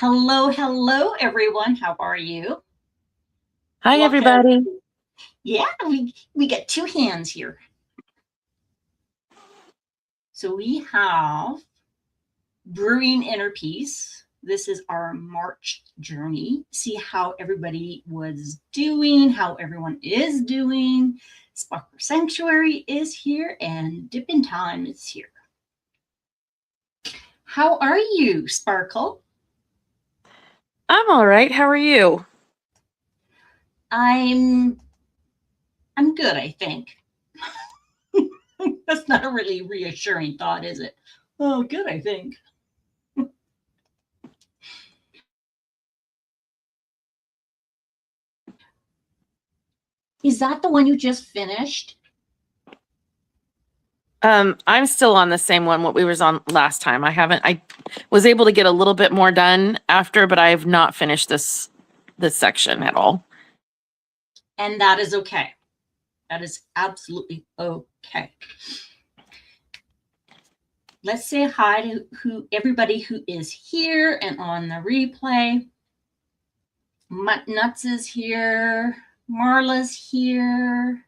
Hello, hello, everyone. How are you? Hi, Welcome. everybody. Yeah, we get two hands here. So we have Brewing Inner Peace. This is our March journey. See how everybody was doing, how everyone is doing. Sparkle Sanctuary is here, and Dippin' Time is here. How are you, Sparkle? I'm all right. How are you? I'm good, I think. That's not a really reassuring thought, is it? Oh, good, I think. Is that the one you just finished? I'm still on the same one what we was on last time. I was able to get a little bit more done after, but I have not finished this section at all. And that is okay. That is absolutely okay. Let's say hi to everybody who is here and on the replay. Mutt Nuts is here. Marla's here.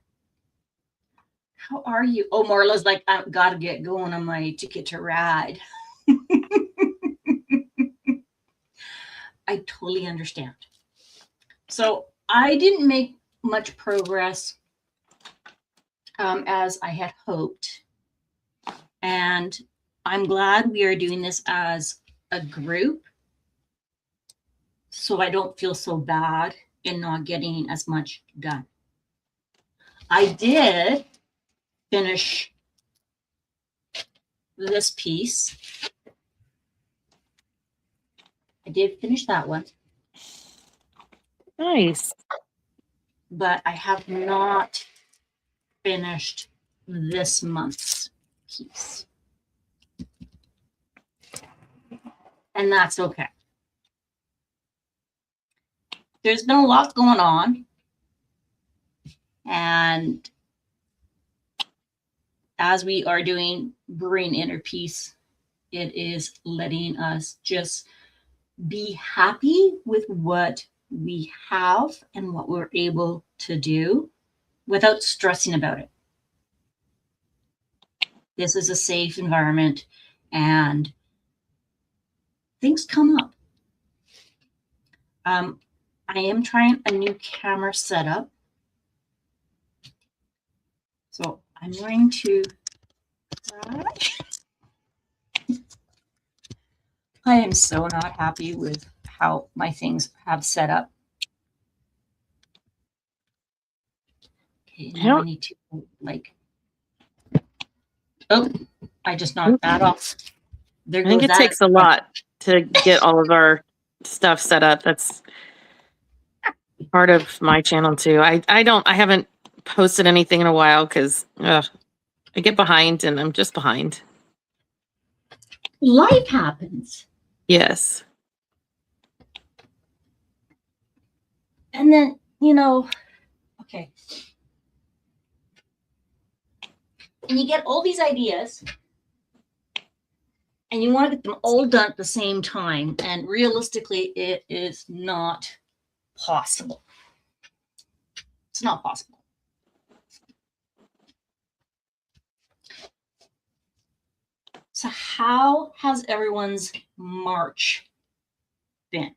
How are you? Oh, Marla's like, I've got to get going on my ticket to ride. I totally understand. So I didn't make much progress as I had hoped. And I'm glad we are doing this as a group so I don't feel so bad in not getting as much done. I did finish this piece. I did finish that one. Nice. But I have not finished this month's piece. And that's okay. There's been a lot going on. And as we are doing Brewing Inner Peace, it is letting us just be happy with what we have and what we're able to do without stressing about it. This is a safe environment and things come up. I am trying a new camera setup. So I'm going to I am so not happy with how my things have set up. Okay, now I need to oh, I just knocked that off. I think it takes a lot to get all of our stuff set up. That's part of my channel too. I haven't posted anything in a while because I get behind and I'm just behind. Life happens. Yes. And then, okay. And you get all these ideas and you want to get them all done at the same time. And realistically, it is not possible. It's not possible. So how has everyone's March been?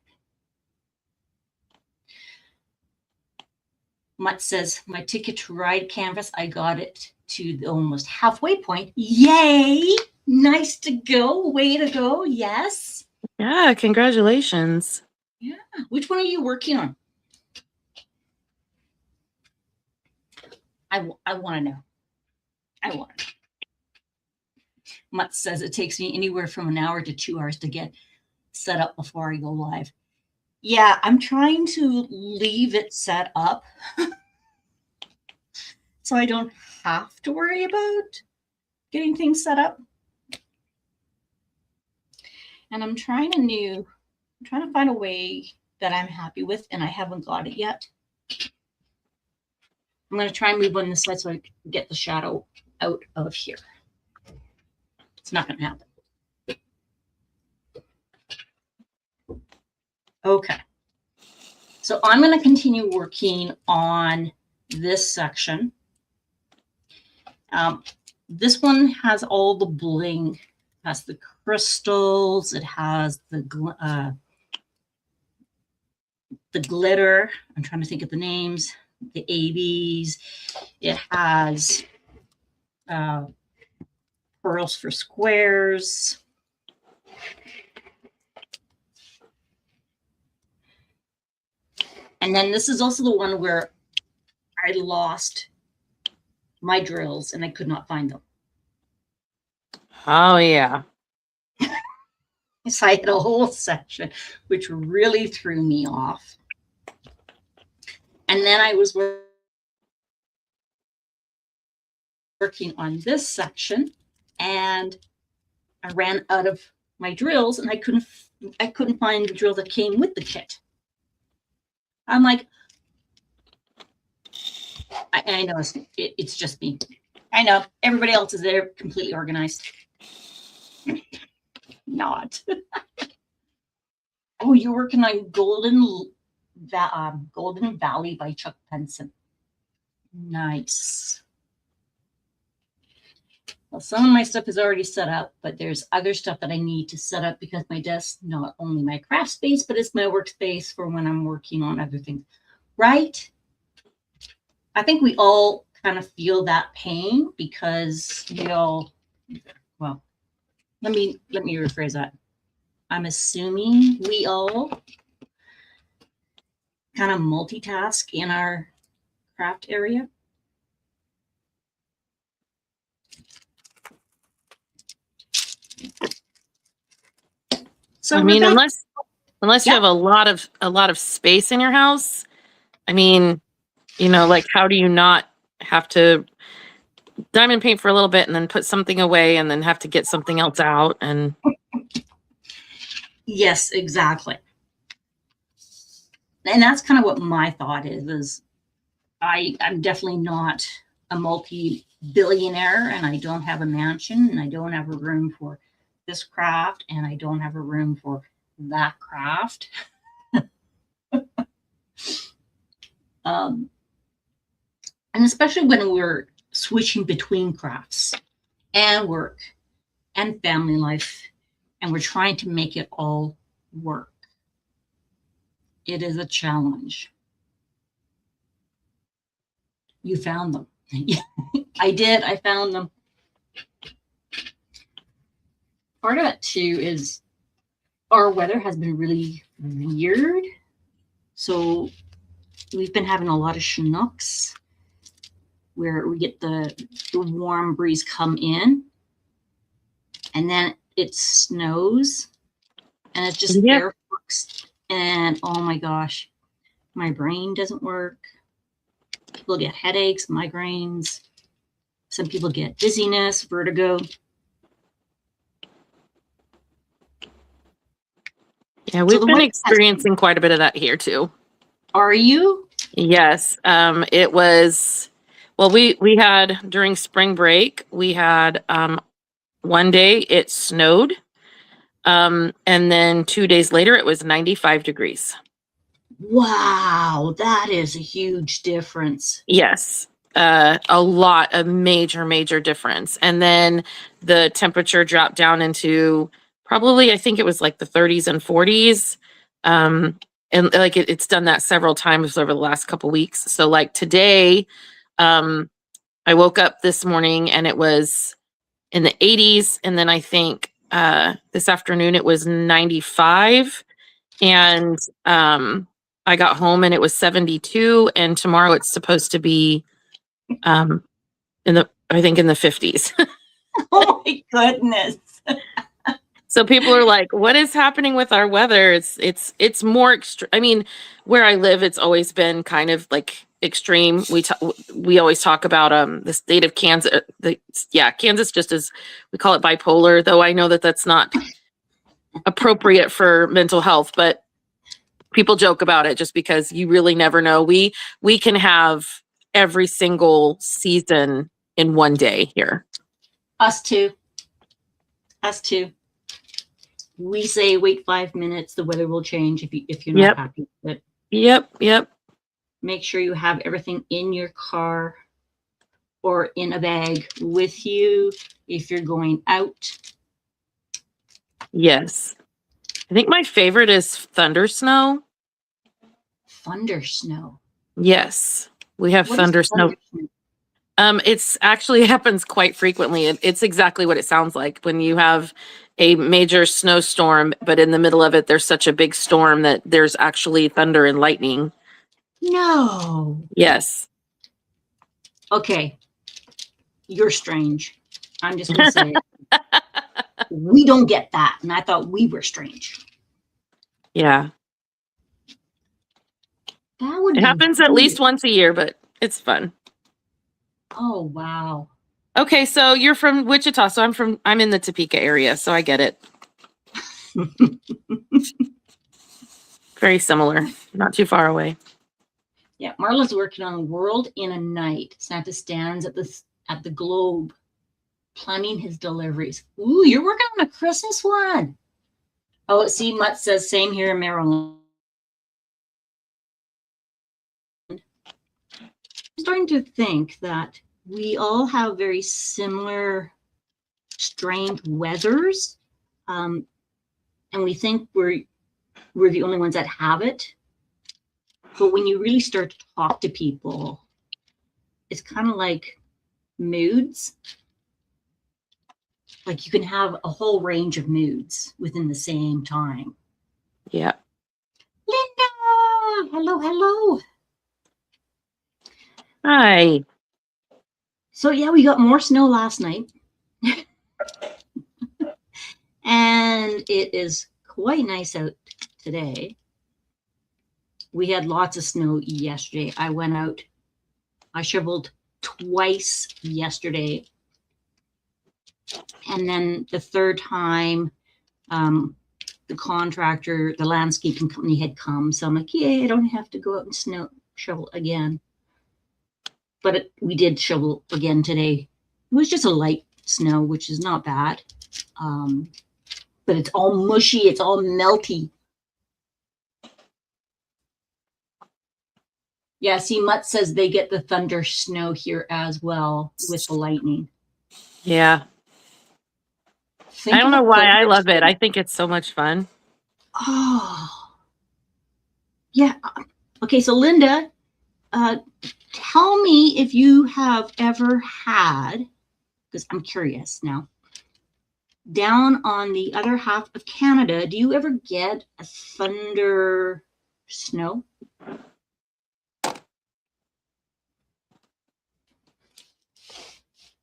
Mutt says, my ticket to ride canvas, I got it to the almost halfway point. Yay! Nice to go. Way to go. Yes. Yeah, congratulations. Yeah. Which one are you working on? I want to know. I want to know. Mutt says it takes me anywhere from an hour to 2 hours to get set up before I go live. Yeah, I'm trying to leave it set up so I don't have to worry about getting things set up. And I'm trying to find a way that I'm happy with, and I haven't got it yet. I'm going to try and move on this side so I can get the shadow out of here. It's not going to happen. Okay. So I'm going to continue working on this section. This one has all the bling. It has the crystals. It has the glitter. I'm trying to think of the names. The ABs. It has pearls for squares. And then this is also the one where I lost my drills and I could not find them. Oh, yeah. So I had a whole section, which really threw me off. And then I was working on this section and I ran out of my drills and I couldn't find the drill that came with the kit. I'm like, I know it's just me. I know everybody else is there completely organized. Not. Oh, you're working on Golden Valley by Chuck Benson. Nice. Well, some of my stuff is already set up, but there's other stuff that I need to set up because my desk, not only my craft space, but it's my workspace for when I'm working on other things. Right? I think we all kind of feel that pain because we all, well, let me rephrase that. I'm assuming we all kind of multitask in our craft area. So I mean, unless you have a lot of space in your house, I mean, you know, like how do you not have to diamond paint for a little bit and then put something away and then have to get something else out? And yes, exactly. And that's kind of what my thought is I'm definitely not a multi-billionaire and I don't have a mansion and I don't have a room for this craft and I don't have a room for that craft. And especially when we're switching between crafts and work and family life and we're trying to make it all work. It is a challenge. You found them. I did. I found them. Part of it too is our weather has been really weird. So we've been having a lot of Chinooks where we get the warm breeze come in and then it snows and it's just air flux. And oh my gosh, my brain doesn't work. People get headaches, migraines. Some people get dizziness, vertigo. Yeah, we've been experiencing quite a bit of that here too. Are you? Yes. It was, well, we had during spring break, we had one day it snowed. And then 2 days later it was 95 degrees. Wow, that is a huge difference. Yes. A lot of major difference. And then the temperature dropped down into probably, I think it was like the 30s and 40s. And like it's done that several times over the last couple weeks. So like today, I woke up this morning and it was in the 80s. And then I think this afternoon it was 95. And I got home and it was 72. And tomorrow it's supposed to be I think in the 50s. Oh my goodness. So people are like, what is happening with our weather? It's more extreme. I mean, where I live, it's always been kind of like extreme. We always talk about the state of Kansas. Kansas just is, we call it bipolar, though I know that that's not appropriate for mental health, but people joke about it just because you really never know. We can have every single season in one day here. Us too. we say wait 5 minutes, the weather will change if you're not happy with it. Yep. Make sure you have everything in your car or in a bag with you if you're going out. Yes. I think my favorite is thunder snow. Thunder snow. Yes. We have thunder snow. It's actually happens quite frequently. It's exactly what it sounds like when you have a major snowstorm, but in the middle of it, there's such a big storm that there's actually thunder and lightning. No. Yes. Okay. You're strange. I'm just going to say it. We don't get that. And I thought we were strange. Yeah. It happens at least once a year, but it's fun. Oh, wow. Okay, so you're from Wichita, so I'm in the Topeka area, so I get it. Very similar, not too far away. Yeah, Marla's working on World in a Night. Santa stands at the globe, planning his deliveries. Ooh, you're working on a Christmas one. Oh, see, Mutt says same here in Maryland. I'm starting to think that we all have very similar strange weathers, and we think we're the only ones that have it. But when you really start to talk to people, it's kind of like moods. Like you can have a whole range of moods within the same time. Yeah. Linda, hello. Hi. So yeah, we got more snow last night. And it is quite nice out today. We had lots of snow yesterday. I went out. I shoveled twice yesterday. And then the third time, the contractor, the landscaping company had come. So I'm like, yeah, I don't have to go out and shovel again. But we did shovel again today. It was just a light snow, which is not bad. But it's all mushy. It's all melty. Yeah, see, Mutt says they get the thunder snow here as well with the lightning. Yeah. I don't know why I love it. I think it's so much fun. Oh. Yeah. Okay, so Linda, tell me if you have ever had, because I'm curious now, down on the other half of Canada, do you ever get a thunder snow?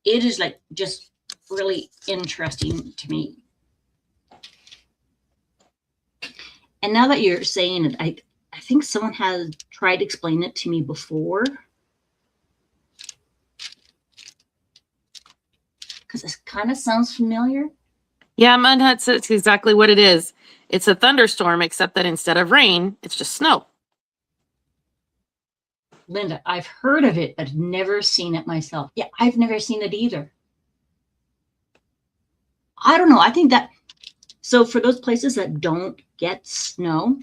It is like just really interesting to me. And now that you're saying it, I think someone has tried to explain it to me before. Because it kind of sounds familiar. Yeah, Mudhuts, it's exactly what it is. It's a thunderstorm, except that instead of rain, it's just snow. Linda, I've heard of it, but never seen it myself. Yeah, I've never seen it either. I don't know. I think that, so for those places that don't get snow,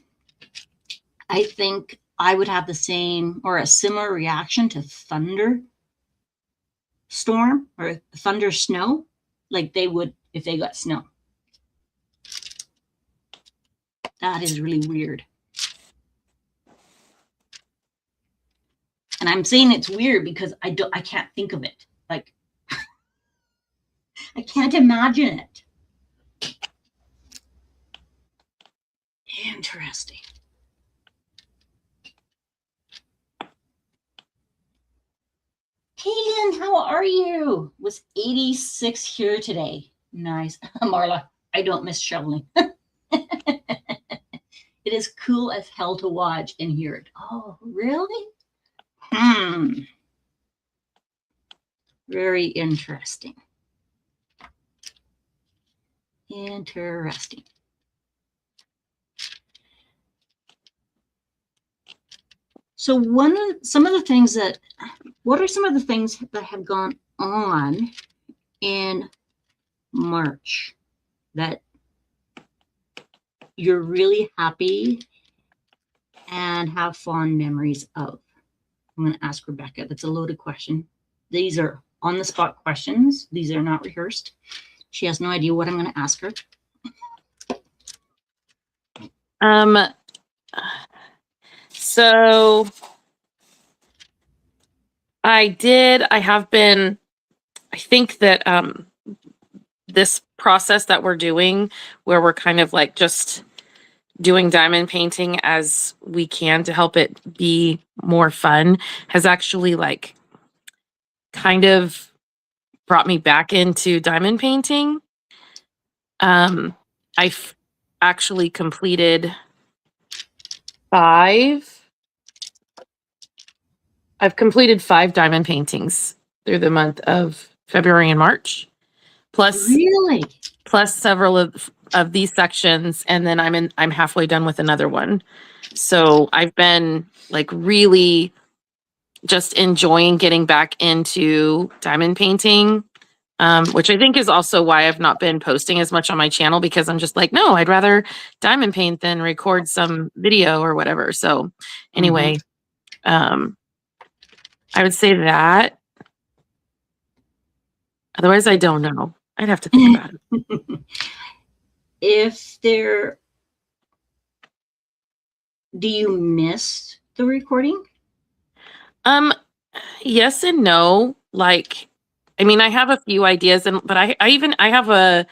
I think I would have the same or a similar reaction to thunder storm or thunder snow like they would if they got snow. That is really weird. And I'm saying it's weird because I can't think of it. Like I can't imagine it. Interesting. Kaylin, how are you? It was 86 here today. Nice. Marla, I don't miss shoveling. It is cool as hell to watch and hear it. Oh, really? Very interesting. Interesting. So what are some of the things that have gone on in March that you're really happy and have fond memories of? I'm going to ask Rebecca. That's a loaded question. These are on the spot questions. These are not rehearsed. She has no idea what I'm going to ask her. So I think that this process that we're doing, where we're kind of like just doing diamond painting as we can to help it be more fun, has actually like kind of brought me back into diamond painting. I've actually completed 5 diamond paintings through the month of February and March, plus several of these sections, and then I'm halfway done with another one. So I've been like really just enjoying getting back into diamond painting, which I think is also why I've not been posting as much on my channel, because I'm just like, no, I'd rather diamond paint than record some video or whatever. So anyway, I would say that. Otherwise, I don't know. I'd have to think about it. Do you miss the recording? Yes and no. Like, I mean, I have a few ideas, but I have a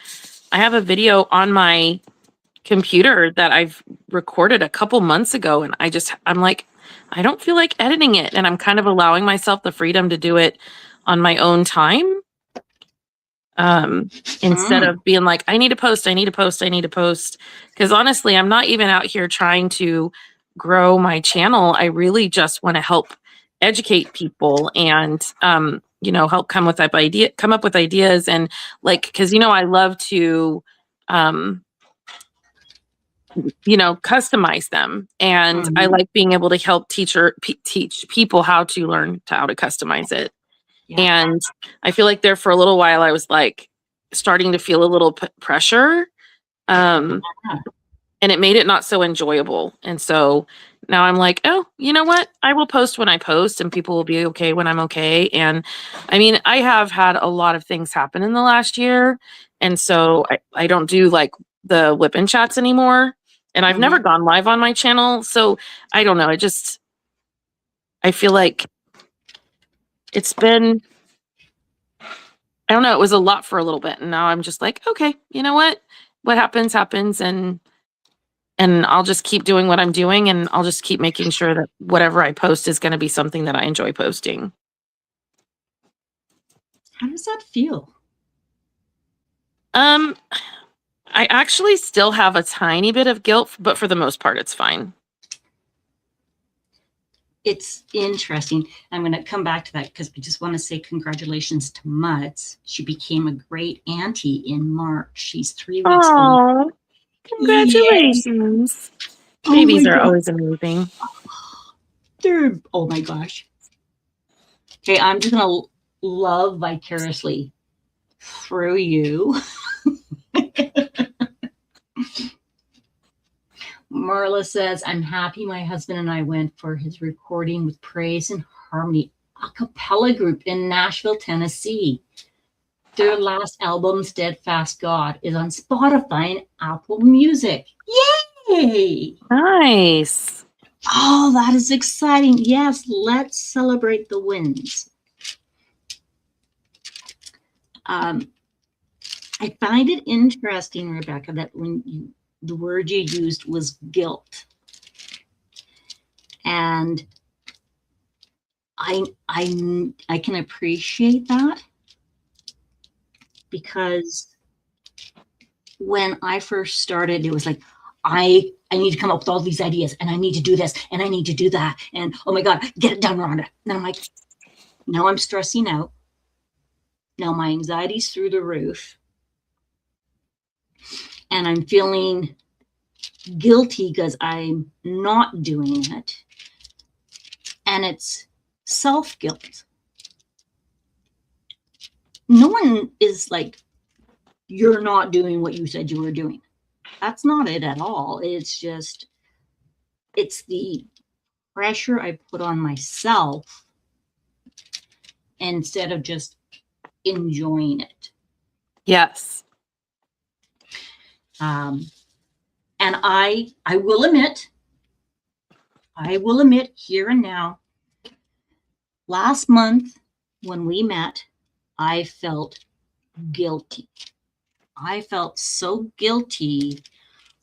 video on my computer that I've recorded a couple months ago, and I'm like, I don't feel like editing it, and I'm kind of allowing myself the freedom to do it on my own time. Instead of being like, I need to post. Because honestly, I'm not even out here trying to grow my channel. I really just want to help educate people and, help come up with ideas, and like, because, I love to, customize them. And I like being able to help teach people how to learn how to customize it. Yeah. And I feel like there for a little while, I was like starting to feel a little pressure. And it made it not so enjoyable. And so now I'm like, oh, you know what? I will post when I post, and people will be okay when I'm okay. And I mean, I have had a lot of things happen in the last year. And so I don't do like the whip and chats anymore. And I've never gone live on my channel. So I don't know. I feel like it's been, I don't know, it was a lot for a little bit. And now I'm just like, okay, you know what happens. And I'll just keep doing what I'm doing, and I'll just keep making sure that whatever I post is going to be something that I enjoy posting. How does that feel? I actually still have a tiny bit of guilt, but for the most part, it's fine. It's interesting. I'm going to come back to that because I just want to say congratulations to Muds. She became a great auntie in March. She's 3 weeks old. Congratulations. Yeah. Babies are always amazing. Oh my gosh. Okay, I'm just going to love vicariously through you. Marla says, I'm happy my husband and I went for his recording with Praise and Harmony a cappella group in Nashville, Tennessee. Their last album, Steadfast God, is on Spotify and Apple Music. Yay! Nice. Oh, that is exciting. Yes, let's celebrate the wins. I find it interesting, Rebecca, that the word you used was guilt. And I can appreciate that, because when I first started, it was like, I need to come up with all these ideas, and I need to do this, and I need to do that, and oh my God, get it done, Rhonda. And I'm like, now I'm stressing out. Now my anxiety's through the roof, and I'm feeling guilty because I'm not doing it, and it's self-guilt. No one is like, you're not doing what you said you were doing. That's not it at all. It's the pressure I put on myself instead of just enjoying it. Yes. And I will admit here and now, last month when we met, I felt guilty. I felt so guilty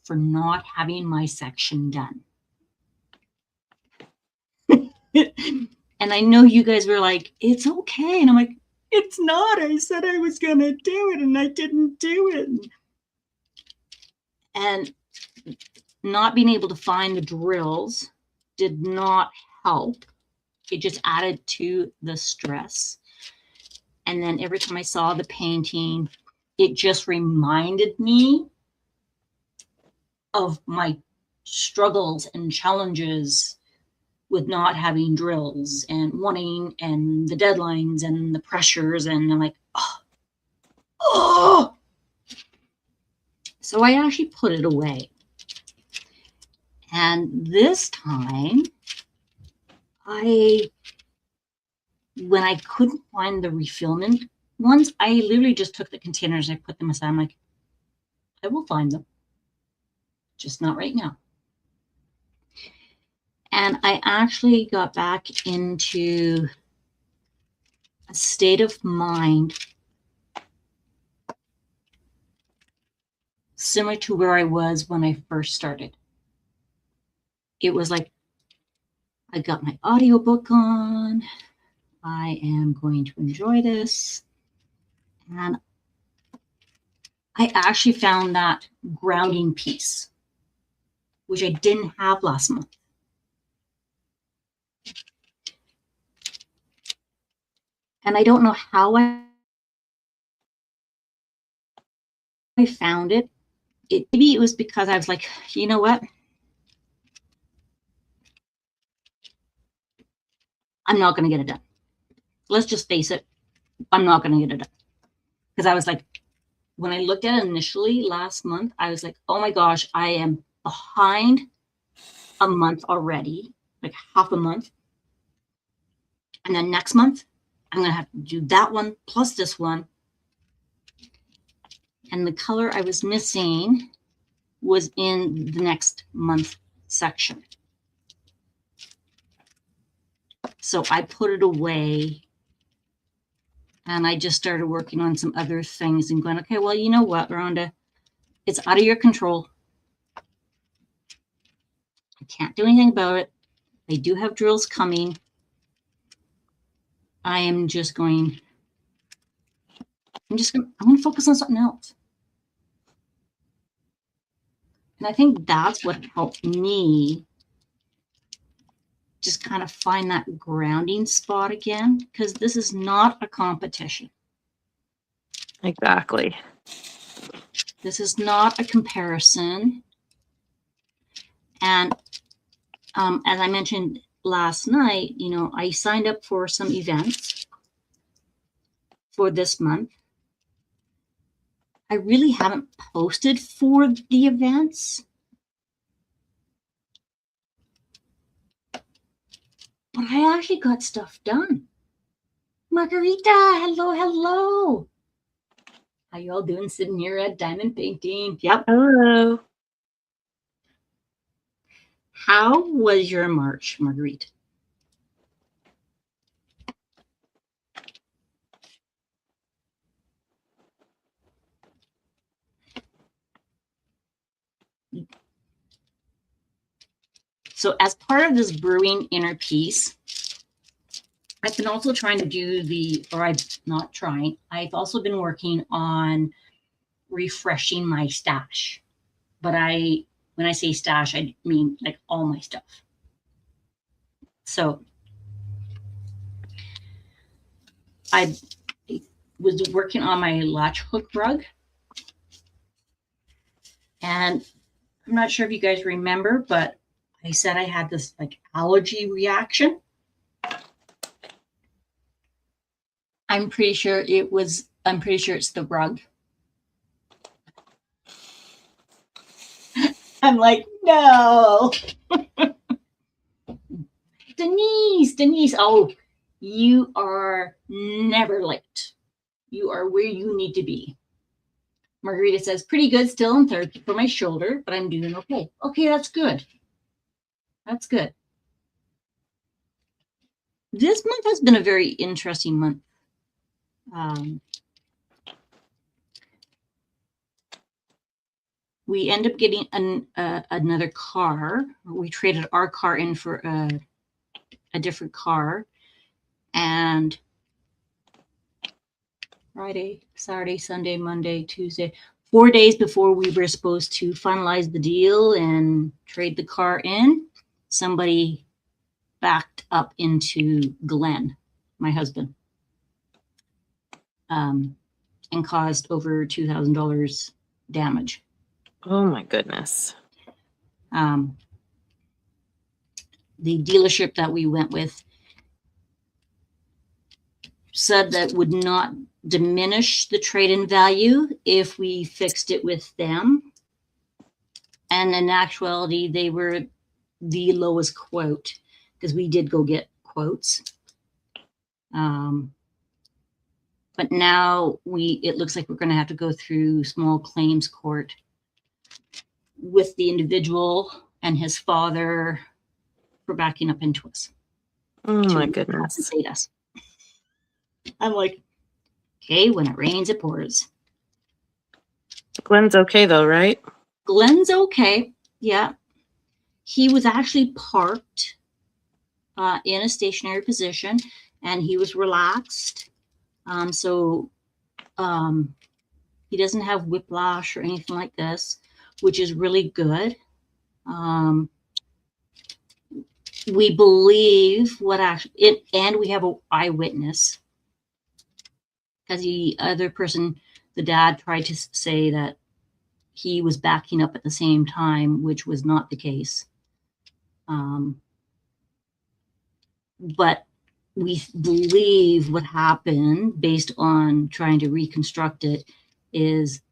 for not having my section done. And I know you guys were like, it's okay. And I'm like, it's not. I said I was going to do it and I didn't do it. And not being able to find the drills did not help. It just added to the stress. And then every time I saw the painting, it just reminded me of my struggles and challenges with not having drills and wanting and the deadlines and the pressures. And I'm like, oh. So I actually put it away. And this time, when I couldn't find the refillment ones, I literally just took the containers, I put them aside. I'm like, I will find them, just not right now. And I actually got back into a state of mind similar to where I was when I first started. It was like, I got my audiobook on. I am going to enjoy this. And I actually found that grounding piece, which I didn't have last month. And I don't know how I found it. Maybe it was because I was like, you know what? I'm not going to get it done. Let's just face it. I'm not going to get it done. Because I was like, when I looked at it initially last month, I was like, oh my gosh, I am behind a month already, like half a month. And then next month, I'm going to have to do that one plus this one. And the color I was missing was in the next month section. So I put it away and I just started working on some other things and going, okay, well, you know what, Rhonda, it's out of your control. I can't do anything about it. They do have drills coming. I'm going to focus on something else. And I think that's what helped me just kind of find that grounding spot again, because this is not a competition. Exactly. This is not a comparison. And as I mentioned last night, you know, I signed up for some events for this month. I really haven't posted for the events, but I actually got stuff done. Margarita, hello, hello. How you all doing sitting here at Diamond Painting? Yep. Hello. How was your March, Marguerite? So as part of this brewing inner piece, I've been also trying to do I've also been working on refreshing my stash. But when I say stash, I mean like all my stuff. So I was working on my latch hook rug. And I'm not sure if you guys remember, but I said I had this like allergy reaction. I'm pretty sure it's the rug. I'm like, no. Denise, oh, you are never late. You are where you need to be. Margarita says, pretty good, still in therapy for my shoulder, but I'm doing okay. Okay, that's good. That's good. This month has been a very interesting month. We end up getting another car. We traded our car in for a different car. And Friday, Saturday, Sunday, Monday, Tuesday, 4 days before we were supposed to finalize the deal and trade the car in, somebody backed up into Glenn, my husband, and caused over $2,000 damage. Oh my goodness. The dealership that we went with said that would not diminish the trade-in value if we fixed it with them. And in actuality, they were the lowest quote because we did go get quotes. But now it looks like we're going to have to go through small claims court with the individual and his father for backing up into us. Oh my goodness. Compensate us. I'm like, okay, when it rains, it pours. Glenn's okay though, right? Glenn's okay. Yeah. He was actually parked in a stationary position and he was relaxed. So he doesn't have whiplash or anything like this, which is really good. We believe and we have an eyewitness because the other person, the dad, tried to say that he was backing up at the same time, which was not the case. But we believe what happened, based on trying to reconstruct it, is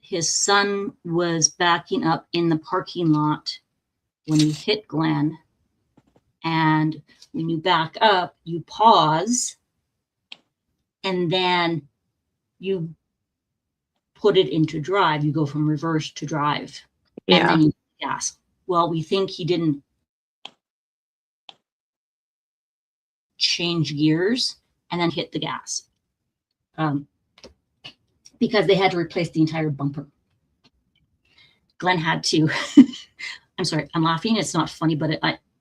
his son was backing up in the parking lot when he hit Glenn. And when you back up, you pause, and then you put it into drive. You go from reverse to drive, and then you gas. Well, we think he didn't change gears and then hit the gas because they had to replace the entire bumper. Glenn had to. I'm sorry, I'm laughing. It's not funny, but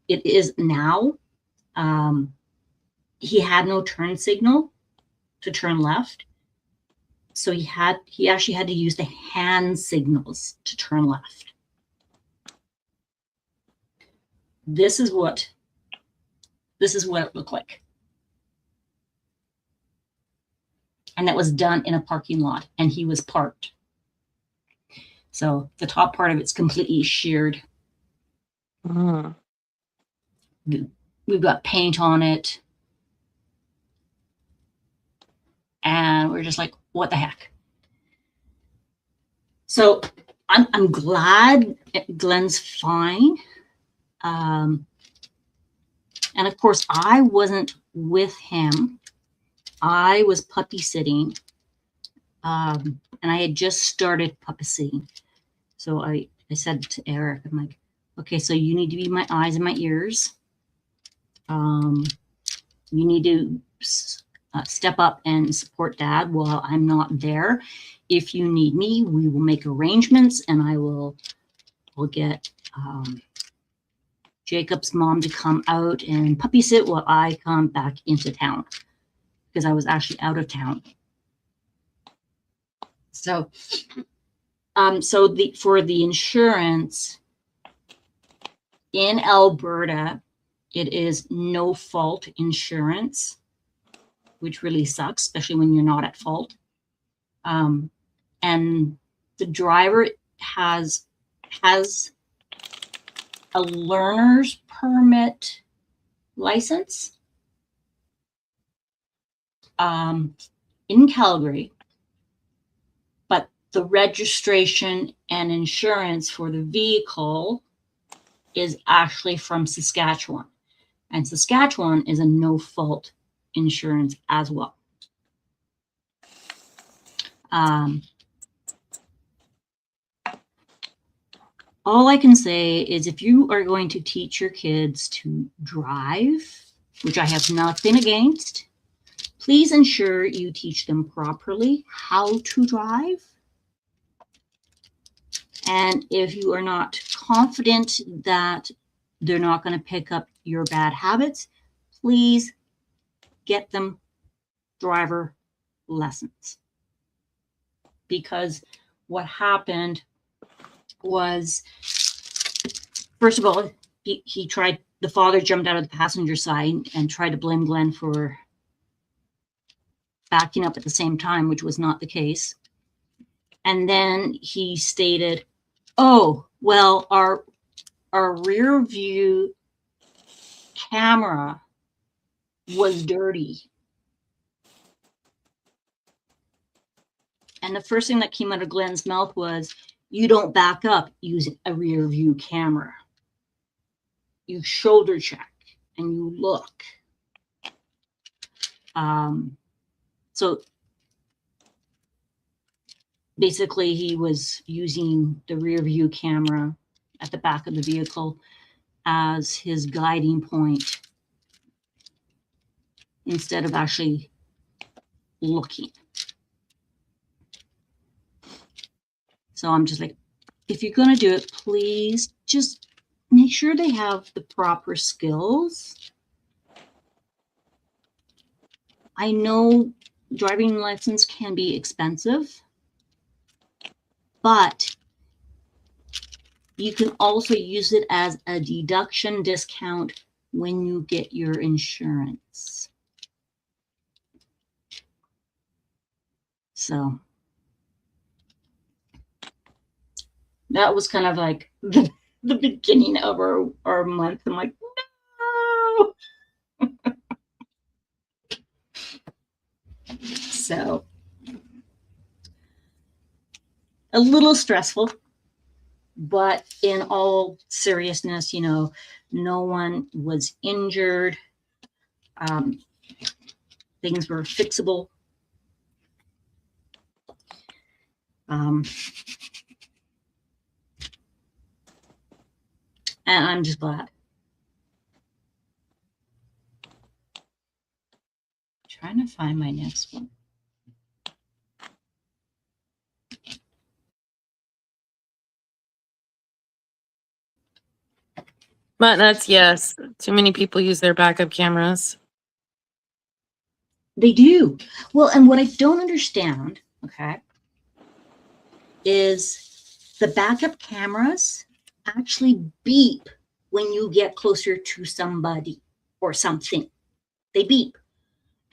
it is now. He had no turn signal to turn left. So he actually had to use the hand signals to turn left. This is what it looked like. And that was done in a parking lot, and he was parked. So the top part of it's completely sheared. We've got paint on it. And we're just like, what the heck? So I'm glad Glenn's fine. And of course, I wasn't with him. I was puppy sitting. And I had just started puppy sitting. So I said to Eric, I'm like, okay, so you need to be my eyes and my ears. You need to step up and support Dad while I'm not there. If you need me, we will make arrangements, and we'll get Jacob's mom to come out and puppy sit while I come back into town, because I was actually out of town. So, for the insurance in Alberta, it is no fault insurance, which really sucks, especially when you're not at fault. And the driver has a learner's permit license in Calgary, but the registration and insurance for the vehicle is actually from Saskatchewan. And Saskatchewan is a no-fault insurance as well. All I can say is if you are going to teach your kids to drive, which I have nothing against, please ensure you teach them properly how to drive. And if you are not confident that they're not going to pick up your bad habits, please get them driver lessons. Because what happened was, first of all, he tried, the father jumped out of the passenger side and tried to blame Glenn for backing up at the same time, which was not the case. And then he stated, oh, well, our rear view camera was dirty. And the first thing that came out of Glenn's mouth was, you don't back up using a rear view camera. You shoulder check and you look. So basically he was using the rear view camera at the back of the vehicle as his guiding point instead of actually looking. So I'm just like, if you're going to do it, please just make sure they have the proper skills. I know driving lessons can be expensive, but you can also use it as a deduction discount when you get your insurance. So that was kind of like the beginning of our month. I'm like, no. So a little stressful, but in all seriousness, you know, no one was injured. Things were fixable. And I'm just glad. Trying to find my next one. But that's, yes, too many people use their backup cameras. They do. Well, and what I don't understand, okay, is the backup cameras actually beep when you get closer to somebody or something. They beep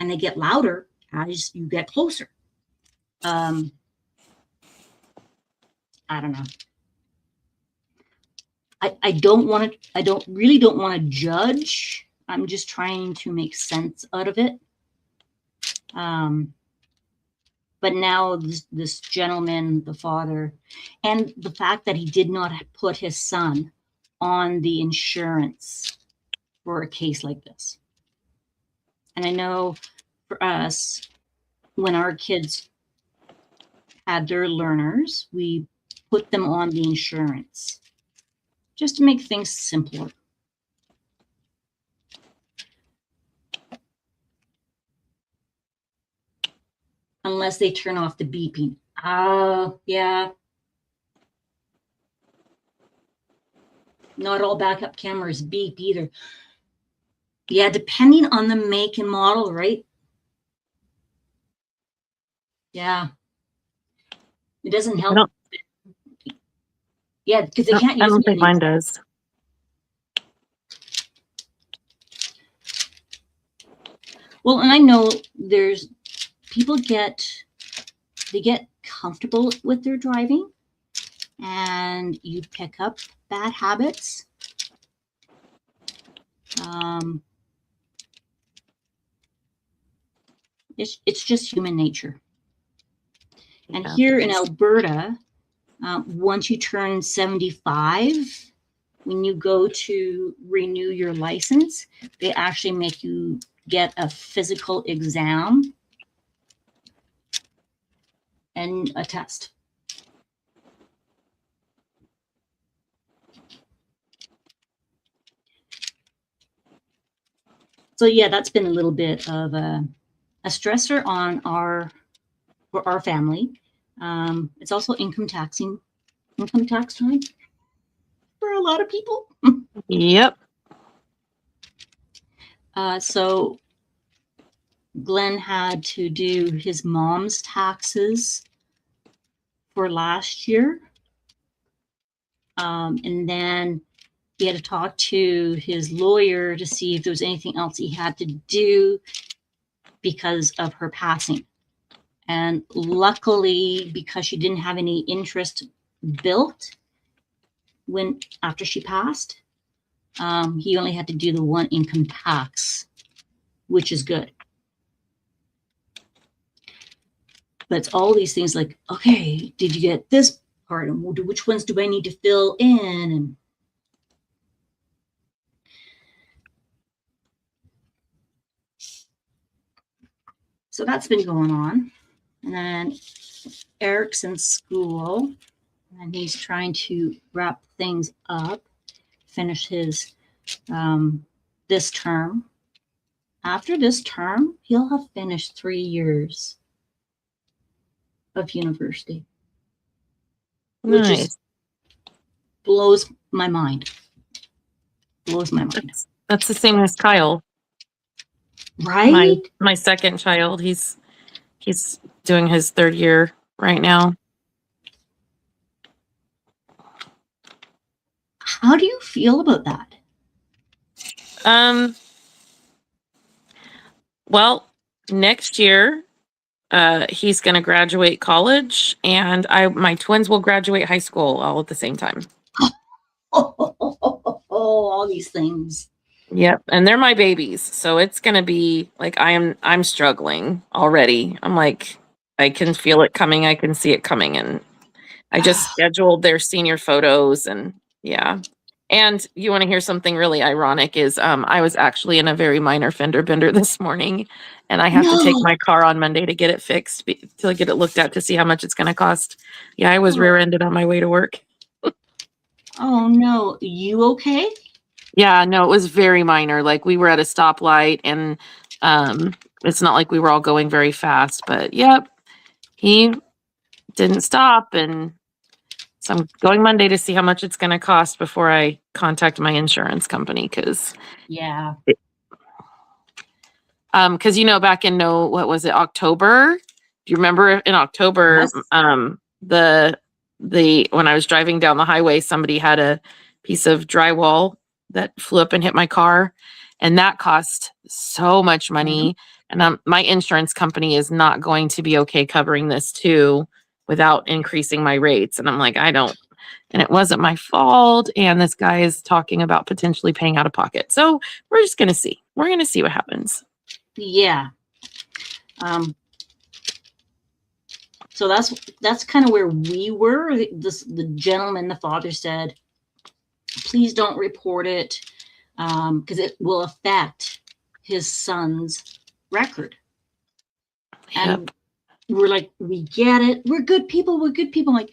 and they get louder as you get closer. I don't know. I really don't want to judge. I'm just trying to make sense out of it. But now this gentleman, the father, and the fact that he did not put his son on the insurance for a case like this. And I know for us, when our kids had their learners, we put them on the insurance just to make things simpler. Unless they turn off the beeping. Yeah. Not all backup cameras beep either. Yeah, depending on the make and model, right? Yeah. It doesn't help. Yeah, because they can't use it. I don't think mine does. Well, and I know there's people they get comfortable with their driving and you pick up bad habits. It's just human nature. And here in Alberta, once you turn 75, when you go to renew your license, they actually make you get a physical exam and a test. So yeah, that's been a little bit of a stressor on for our family. It's also income tax time for a lot of people. Yep. So Glenn had to do his mom's taxes for last year. And then he had to talk to his lawyer to see if there was anything else he had to do because of her passing. And luckily, because she didn't have any interest built after she passed, he only had to do the one income tax, which is good. But it's all these things like, okay, did you get this part? And which ones do I need to fill in? And so that's been going on. And then Eric's in school and he's trying to wrap things up, finish his this term. After this term, he'll have finished 3 years of university, which is blows my mind. Blows my mind. That's the same as Kyle. Right? My second child, he's doing his 3rd year right now. How do you feel about that? Well, next year, he's going to graduate college, and my twins will graduate high school all at the same time. All these things. Yep, and they're my babies, so it's going to be like I'm struggling already. I'm like, I can feel it coming. I can see it coming, and I just scheduled their senior photos, and yeah. And you want to hear something really ironic is I was actually in a very minor fender bender this morning, and I have to take my car on Monday to get it fixed, to get it looked at to see how much it's going to cost. Yeah, I was rear-ended on my way to work. Oh, no. You okay? Yeah, no, it was very minor. Like we were at a stoplight, and it's not like we were all going very fast, but yep, he didn't stop, and so I'm going Monday to see how much it's going to cost before I contact my insurance company. Because back in what was it, October? Do you remember in October? Yes. When I was driving down the highway, somebody had a piece of drywall that flew up and hit my car, and that cost so much money. Mm-hmm. And my insurance company is not going to be okay covering this too without increasing my rates. And I'm like, I don't. And it wasn't my fault. And this guy is talking about potentially paying out of pocket. So we're just going to see. We're going to see what happens. Yeah. So that's kind of where we were. The gentleman, the father said, please don't report it because it will affect his son's record. Yep. And we're like, we get it. We're good people. We're good people. I'm like,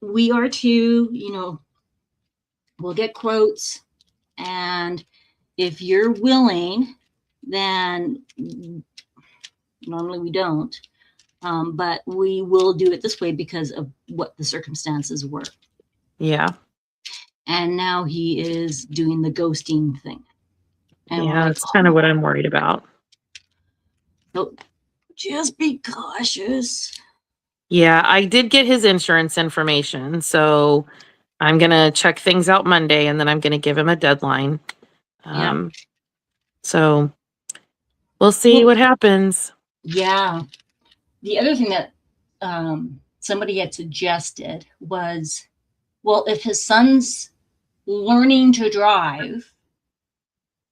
we are too, we'll get quotes. And if you're willing, then normally we don't. But we will do it this way because of what the circumstances were. Yeah. And now he is doing the ghosting thing. And yeah, that's kind of what I'm worried about. So just be cautious. Yeah, I did get his insurance information. So I'm going to check things out Monday, and then I'm going to give him a deadline. So we'll see what happens. Yeah. The other thing that somebody had suggested was, well, if his son's learning to drive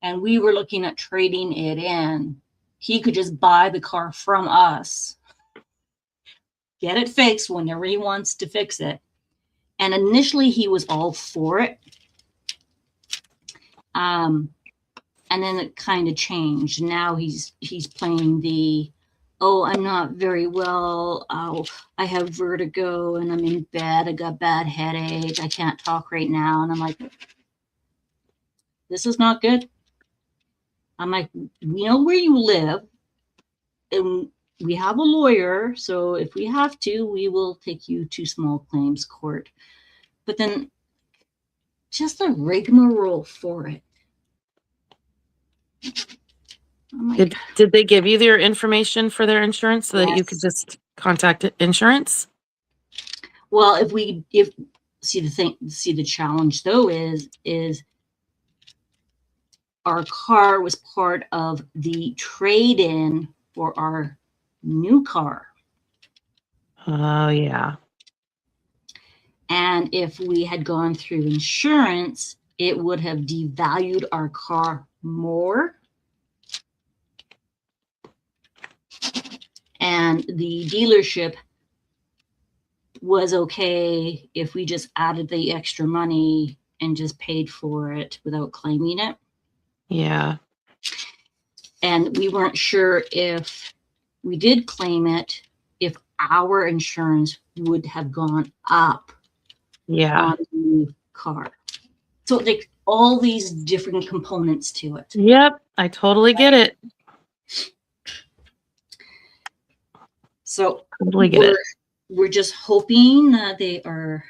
and we were looking at trading it in, he could just buy the car from us get it fixed whenever he wants to fix it. And initially he was all for it. And then it kind of changed. Now he's playing the, oh, I'm not very well. Oh, I have vertigo and I'm in bed. I got bad headache. I can't talk right now. And I'm like, this is not good. I'm like, we know where you live and we have a lawyer. So if we have to, we will take you to small claims court. But then just a rigmarole for it. Did they give you their information for their insurance so that you could just contact insurance? Well, if the challenge though is our car was part of the trade-in for our new car. Oh yeah. And if we had gone through insurance, it would have devalued our car more. And the dealership was okay if we just added the extra money and just paid for it without claiming it. Yeah. And we weren't sure if we did claim it, if our insurance would have gone up on the car. So like all these different components to it. Yep, I totally get it. So totally get it. We're just hoping that they are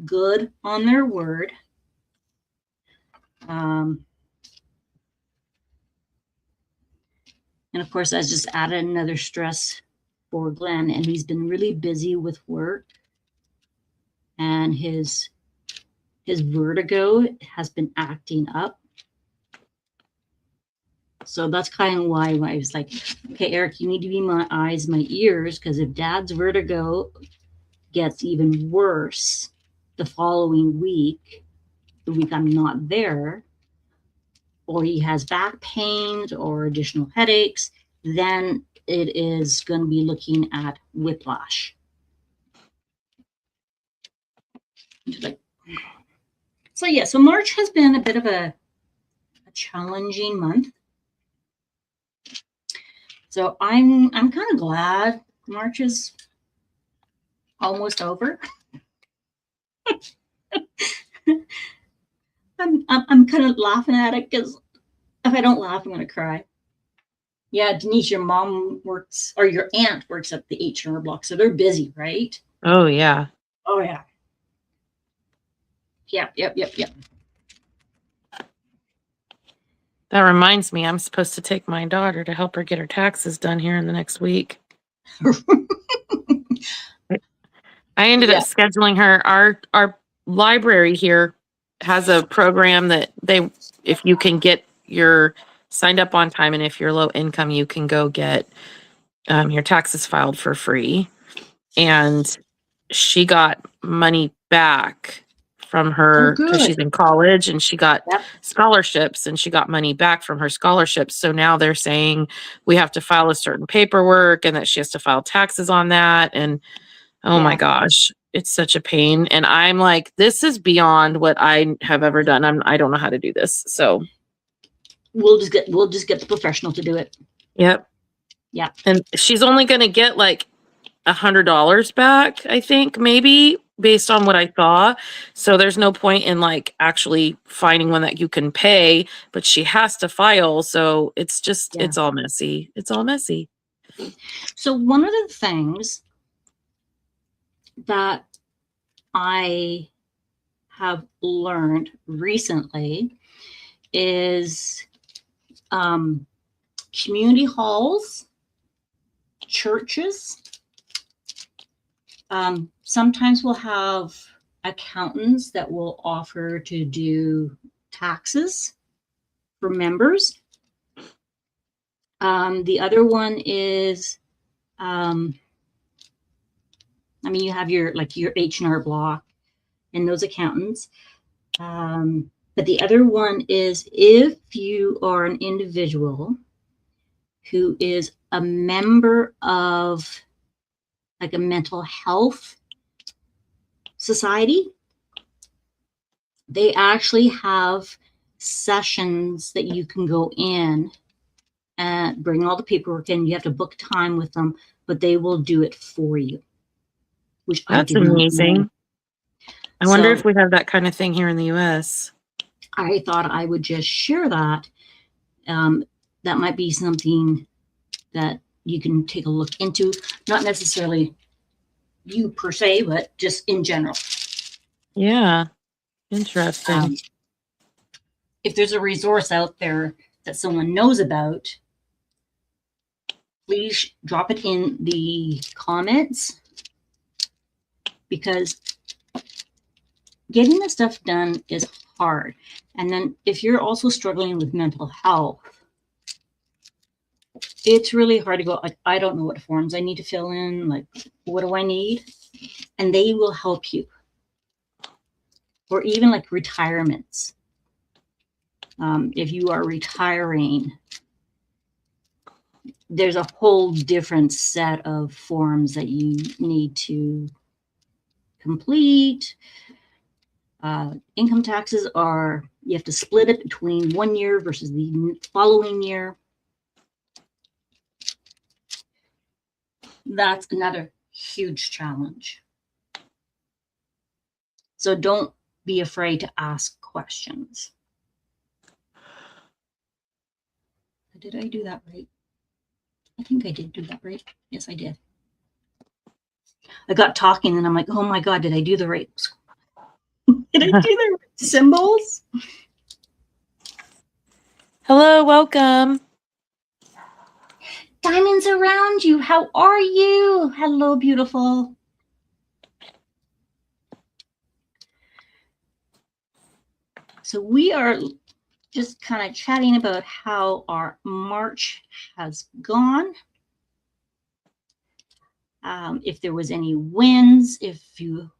good on their word. And of course, I just added another stress for Glenn, and he's been really busy with work, and his vertigo has been acting up. So that's kind of why I was like, okay, Eric, you need to be my eyes, my ears, because if Dad's vertigo gets even worse the following week, the week I'm not there, or he has back pains or additional headaches, then it is going to be looking at whiplash. So yeah, so March has been a bit of a challenging month. So I'm kind of glad March is almost over. I'm kind of laughing at it because if I don't laugh, I'm going to cry. Yeah, Denise, your mom works, or your aunt works at the H&R Block, so they're busy, right? Oh yeah. Oh yeah. Yep. That reminds me, I'm supposed to take my daughter to help her get her taxes done here in the next week. I ended up scheduling her. Our library here has a program that if you can get your signed up on time and if you're low income, you can go get your taxes filed for free. And she got money back from her because she's in college, and she got scholarships, and she got money back from her scholarships. So now they're saying we have to file a certain paperwork and that she has to file taxes on that. And oh my gosh, it's such a pain. And I'm like, this is beyond what I have ever done. I don't know how to do this. So we'll just get the professional to do it. Yep. Yeah. And she's only going to get like $100 back, I think, maybe, based on what I saw. So there's no point in like actually finding one that you can pay, but she has to file. So it's just, it's all messy. It's all messy. So one of the things that I have learned recently is community halls, churches, sometimes we'll have accountants that will offer to do taxes for members. The other one is, you have your H&R Block and those accountants. But the other one is if you are an individual who is a member of like a mental health society, they actually have sessions that you can go in and bring all the paperwork in. You have to book time with them, but they will do it for you, which I That's did not know. amazing. I wonder if we have that kind of thing here in the US. I thought I would just share that. That might be something that you can take a look into, not necessarily you per se, but just in general. Yeah, interesting. If there's a resource out there that someone knows about, please drop it in the comments, because getting this stuff done is hard. And then if you're also struggling with mental health, it's really hard to go, like, I don't know what forms I need to fill in, like, what do I need? And they will help you. Or even like retirements. If you are retiring, there's a whole different set of forms that you need to complete. Income taxes are, you have to split it between 1 year versus the following year. That's another huge challenge. So don't be afraid to ask questions. Did I do that right? I think I did do that right. Yes, I did. I got talking and I'm like, oh my God, did I do the right? Did I do the right symbols? Hello, welcome. Diamonds around you. How are you? Hello, beautiful. So we are just kind of chatting about how our March has gone. If there was any wins, if you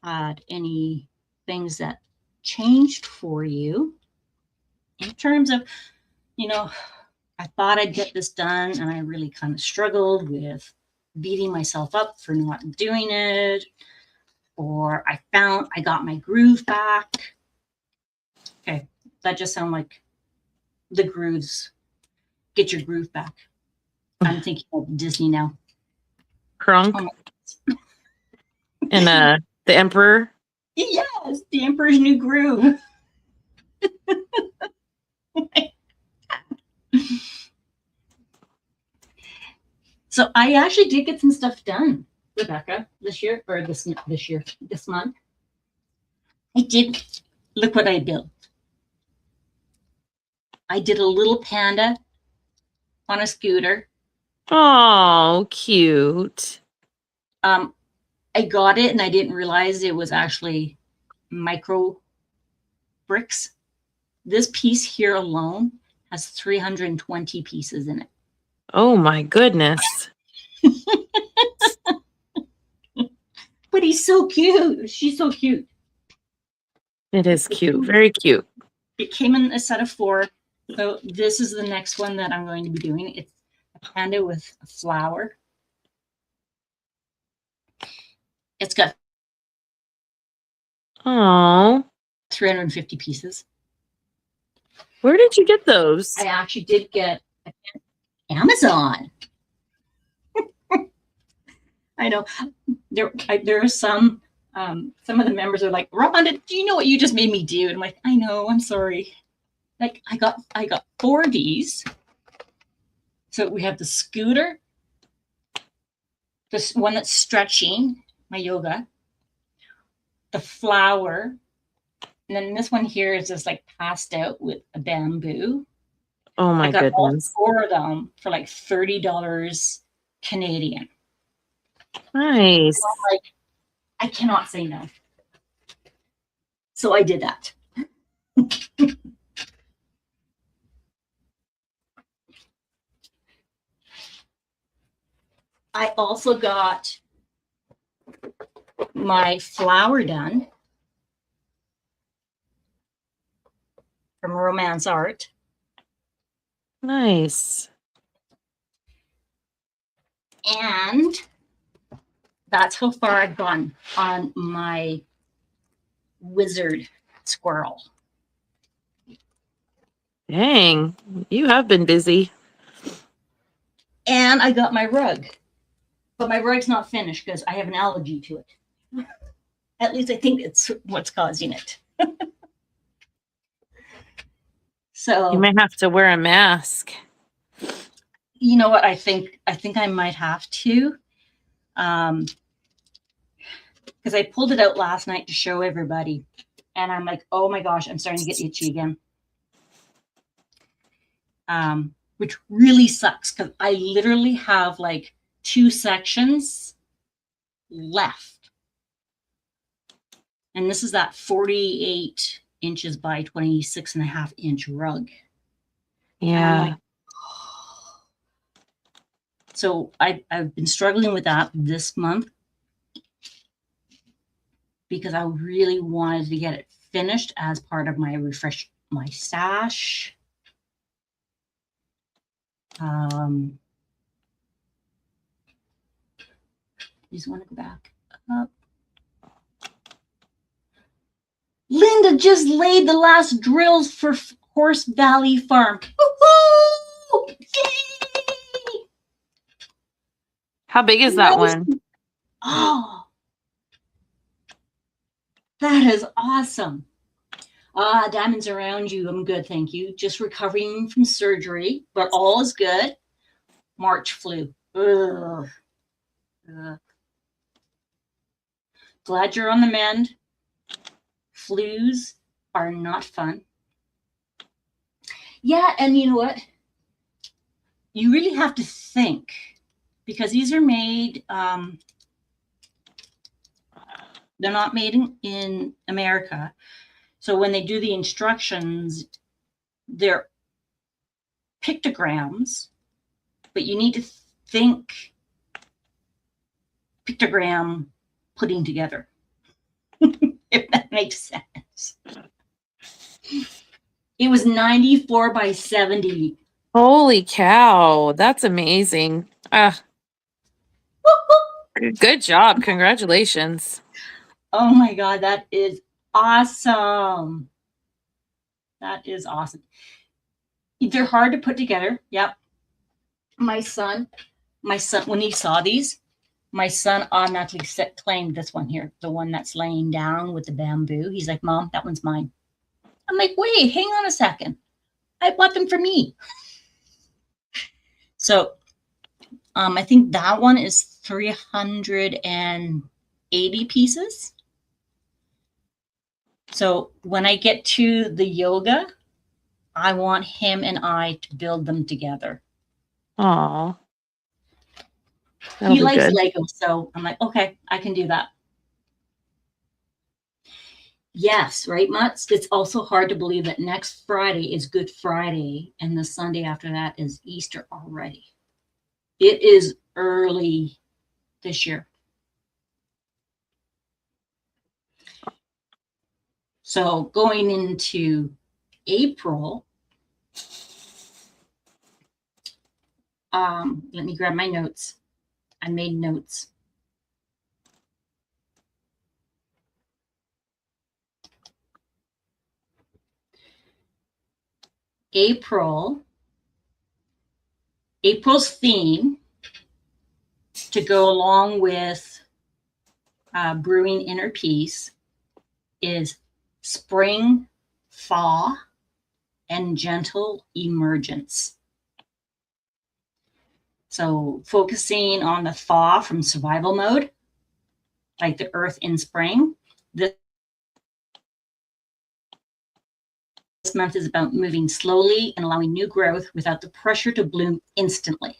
had any things that changed for you in terms of, you know, I thought I'd get this done and I really kind of struggled with beating myself up for not doing it, or I found I got my groove back. Okay, that just sounds like the grooves. Get your groove back. I'm thinking of Disney now. Crunk. Oh, and the Emperor. Yes, the Emperor's New Groove. So I actually did get some stuff done, Rebecca, this year, or this month. I did. Look what I built. I did a little panda on a scooter. Oh, cute. I got it and I didn't realize it was actually micro bricks. This piece here alone has 320 pieces in it. Oh my goodness. But he's so cute. She's so cute. It is cute. Very cute. It came in a set of 4. So this is the next one that I'm going to be doing. It's a panda with a flower. It's got 350 pieces. Where did you get those? I actually did get Amazon. I know there are some of the members are like, Rhonda, do you know what you just made me do? And I'm like, I know, I'm sorry. Like I got 4 of these. So we have the scooter, this one that's stretching, my yoga, the flower, and then this one here is just like passed out with a bamboo. Oh my goodness. All 4 of them for like $30 Canadian. Nice. So I'm like, I cannot say no. So I did that. I also got my flower done from Romance Art. Nice. And that's how far I've gone on my wizard squirrel. Dang, you have been busy. And I got my rug. But my rug's not finished because I have an allergy to it. At least I think it's what's causing it. So you may have to wear a mask. You know what? I think I might have to. Because I pulled it out last night to show everybody. And I'm like, oh my gosh, I'm starting to get itchy again. Which really sucks because I literally have like 2 sections left. And this is that 48 inches by 26.5-inch rug. Yeah. Like, oh. So I've been struggling with that this month because I really wanted to get it finished as part of my refresh my stash. Just want to go back up. Linda just laid the last drills for Horse Valley Farm. Woo-hoo! Yay! How big is that one? Oh, that is awesome. Diamonds around you. I'm good, thank you. Just recovering from surgery, but all is good. March flu. Ugh. Glad you're on the mend. Flus are not fun. Yeah, and you know what? You really have to think because these are made, they're not made in America. So when they do the instructions, they're pictograms, but you need to think pictogram putting together, if that makes sense. It was 94 by 70. Holy cow, that's amazing. Good job. Congratulations. Oh my God, that is awesome. That is awesome. They're hard to put together. Yep. My son, when he saw these, my son automatically claimed this one here, the one that's laying down with the bamboo. He's like, Mom, that one's mine. I'm like, wait, hang on a second. I bought them for me. So I think that one is 380 pieces. So when I get to the yoga, I want him and I to build them together. Aw. He likes good. Lego, so I'm like, okay, I can do that. Yes, right, Mutz? It's also hard to believe that next Friday is Good Friday and the Sunday after that is Easter already. It is early this year. So going into April, let me grab my notes. I made notes. April's theme to go along with Brewing Inner Peace is spring, thaw, and gentle emergence. So focusing on the thaw from survival mode, like the earth in spring. This month is about moving slowly and allowing new growth without the pressure to bloom instantly.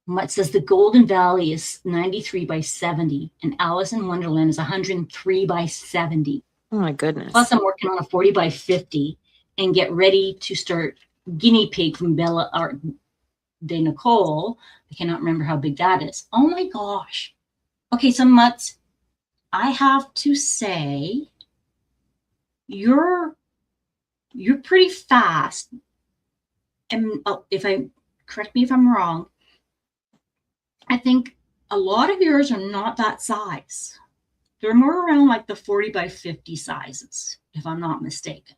It says the Golden Valley is 93 by 70 and Alice in Wonderland is 103 by 70. Oh my goodness. Plus I'm working on a 40 by 50 and get ready to start Guinea Pig from Bella Art de Nicole. I cannot remember how big that is. Oh my gosh. Okay, so Mutz, I have to say you're pretty fast. And if I correct me if I'm wrong, I think a lot of yours are not that size. They're more around like the 40 by 50 sizes, if I'm not mistaken.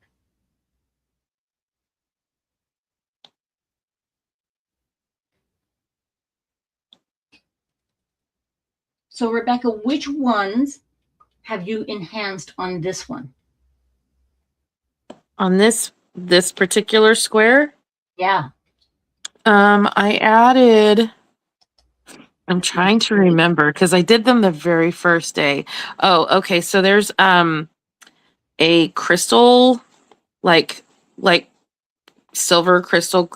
So Rebecca, which ones have you enhanced on this one? On this particular square? Yeah. I added, I'm trying to remember because I did them the very first day. Oh, okay. So there's a crystal, like silver crystal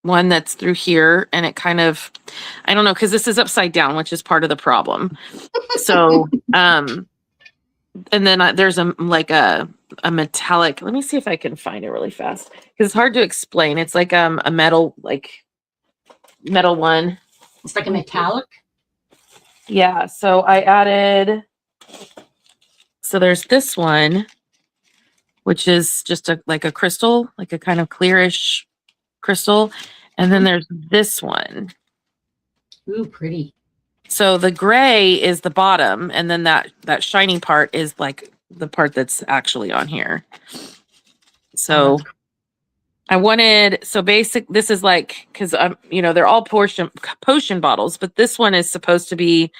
one that's through here, and it kind of, I don't know, because this is upside down, which is part of the problem. So and then there's a metallic, let me see if I can find it really fast because it's hard to explain. It's like a metal one. It's like a metallic. Yeah, so I added, so there's this one, which is just like a crystal, like a kind of clearish crystal. And then there's this one. Ooh, pretty. So the gray is the bottom, and then that shining part is like the part that's actually on here. So I wanted, so this is like, because they're all potion bottles, but this one is supposed to be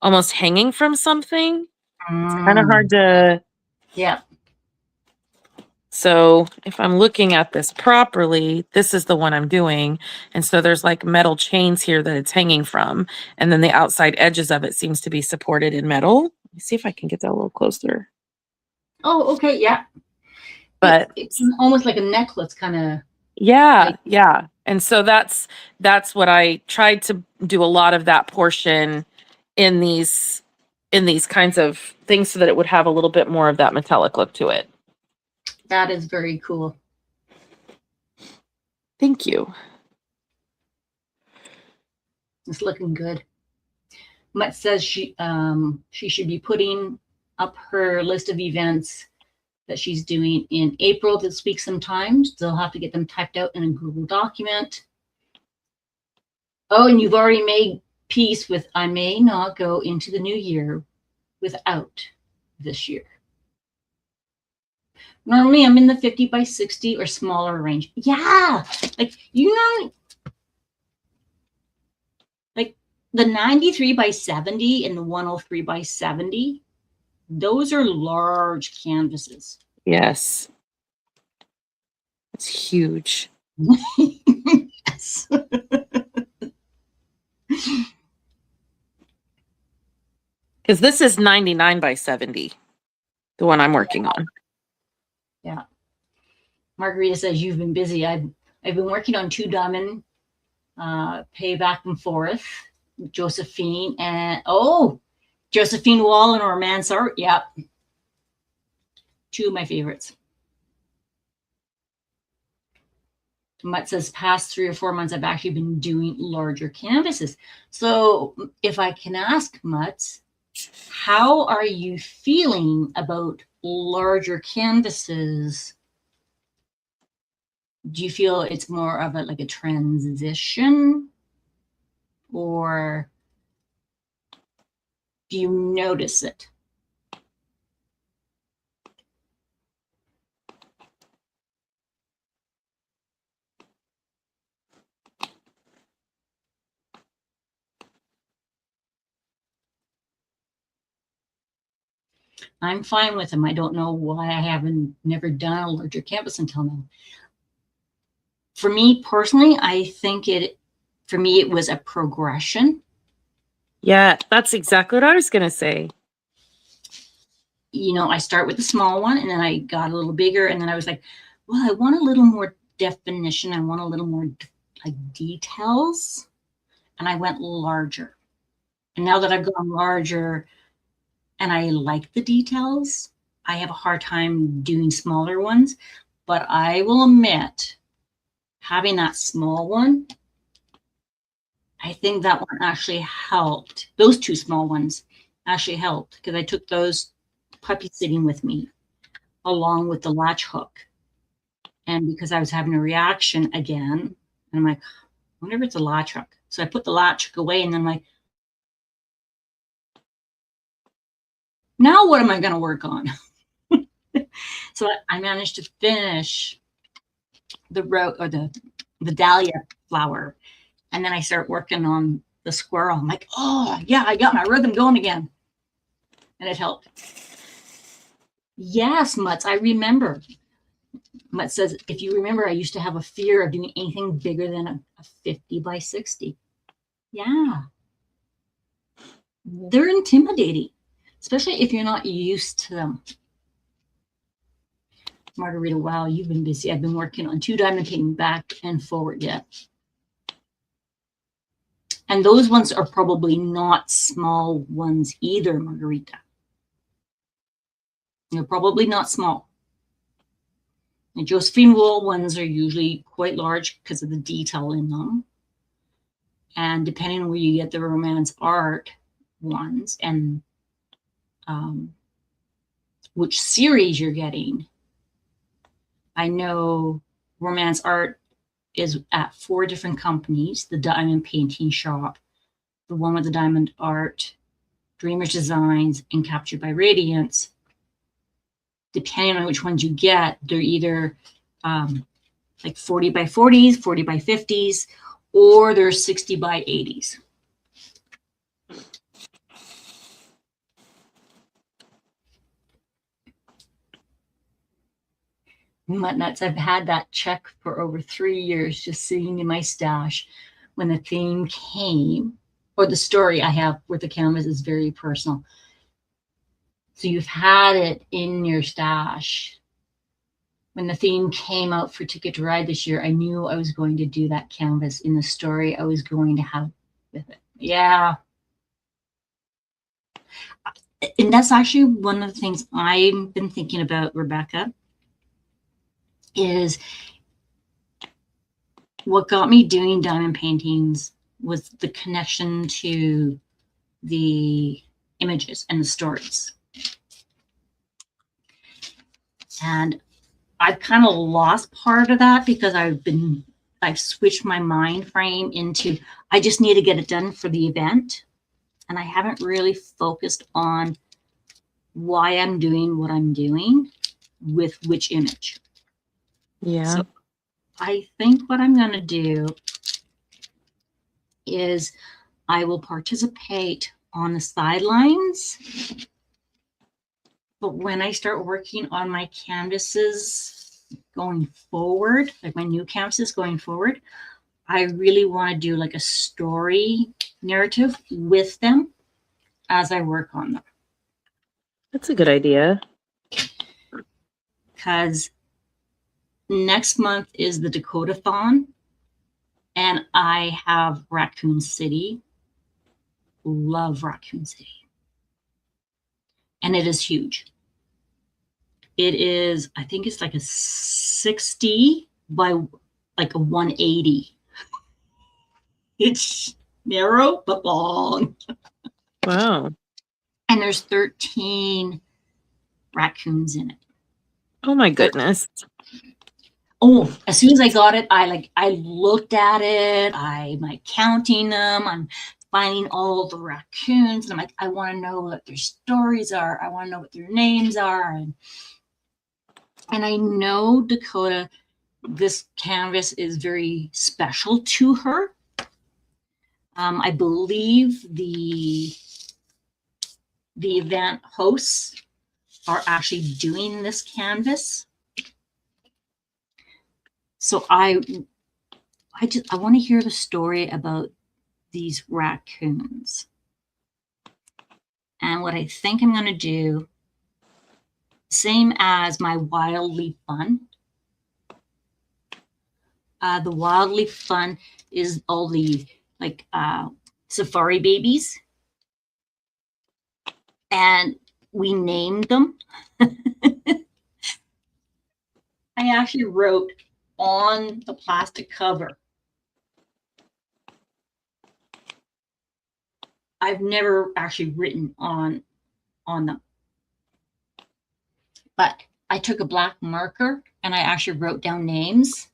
almost hanging from something. It's kind of hard to. Yeah. So if I'm looking at this properly, this is the one I'm doing. And so there's like metal chains here that it's hanging from. And then the outside edges of it seems to be supported in metal. Let me see if I can get that a little closer. Oh, okay. Yeah. But it's almost like a necklace kind of. Yeah. Yeah. And so that's what I tried to do, a lot of that portion in these kinds of things so that it would have a little bit more of that metallic look to it. That is very cool. Thank you. It's looking good. Mutt says she should be putting up her list of events that she's doing in April this week sometimes. They'll have to get them typed out in a Google document. Oh, and you've already made peace with, I may not go into the new year without this year. Normally I'm in the 50 by 60 or smaller range. Yeah, like, like the 93 by 70 and the 103 by 70, those are large canvases. Yes. It's huge. Yes. Because this is 99 by 70, the one I'm working on. Yeah. Margarita says you've been busy. I've been working on 2 diamond, pay back and forth, Josephine, and Josephine Wall and Romance Art. Yep. 2 of my favorites. Mutt says past 3 or 4 months I've actually been doing larger canvases. So if I can ask Mutt, how are you feeling about larger canvases? Do you feel it's more of a transition, or do you notice it? I'm fine with them. I don't know why I haven't never done a larger canvas until now. For me personally, I think it was a progression. Yeah, that's exactly what I was going to say. I start with the small one, and then I got a little bigger, and then I was like, well, I want a little more definition. I want a little more details, and I went larger. And now that I've gone larger and I like the details, I have a hard time doing smaller ones. But I will admit, having that small one, I think that one actually helped. Those 2 small ones actually helped, because I took those puppy sitting with me along with the latch hook. And because I was having a reaction again, and I'm like, whenever it's a latchhook. So I put the latchhook away, and then I'm like, now what am I going to work on? So I managed to finish the the dahlia flower, and then I start working on the squirrel. I'm like, oh yeah, I got my rhythm going again, and it helped. Yes, Mutz, I remember. Mutz says, if you remember, I used to have a fear of doing anything bigger than a 50 by 60. Yeah, they're intimidating, especially if you're not used to them. Margarita, wow, you've been busy. I've been working on 2 diamond painting back and forward yet. And those ones are probably not small ones either, Margarita. They're probably not small. The Josephine wool ones are usually quite large because of the detail in them. And depending on where you get the romance art ones and which series you're getting, I know romance art is at 4 different companies: the Diamond Painting Shop, the one with the diamond art, Dreamers Designs, and Captured by Radiance. Depending on which ones you get, they're either like 40 by 40s, 40 by 50s, or they're 60 by 80s. Nuts, I've had that check for over 3 years, just sitting in my stash. When the theme came, or the story I have with the canvas is very personal. So you've had it in your stash. When the theme came out for Ticket to Ride this year, I knew I was going to do that canvas in the story I was going to have with it. Yeah. And that's actually one of the things I've been thinking about, Rebecca, is what got me doing diamond paintings was the connection to the images and the stories. And I've kind of lost part of that because I've switched my mind frame into, I just need to get it done for the event. And I haven't really focused on why I'm doing what I'm doing with which image. Yeah. So I think what I'm going to do is I will participate on the sidelines. But when I start working on my canvases going forward, like my new canvases going forward, I really want to do like a story narrative with them as I work on them. That's a good idea. Because next month is the Dakota-thon, and I have Raccoon City. Love Raccoon City. And it is huge. It is, I think it's like a 60 by like a 180. It's narrow but long. Wow. And there's 13 raccoons in it. Oh my goodness. Oh, as soon as I got it, I looked at it. I'm like counting them. I'm finding all the raccoons. And I'm like, I want to know what their stories are. I want to know what their names are. And I know Dakota, this canvas is very special to her. I believe the event hosts are actually doing this canvas. So I want to hear the story about these raccoons. And what I think I'm going to do, same as my Wildly Fun. The Wildly Fun is all the like safari babies. And we named them. I actually wrote on the plastic cover. I've never actually written on them. But I took a black marker and I actually wrote down names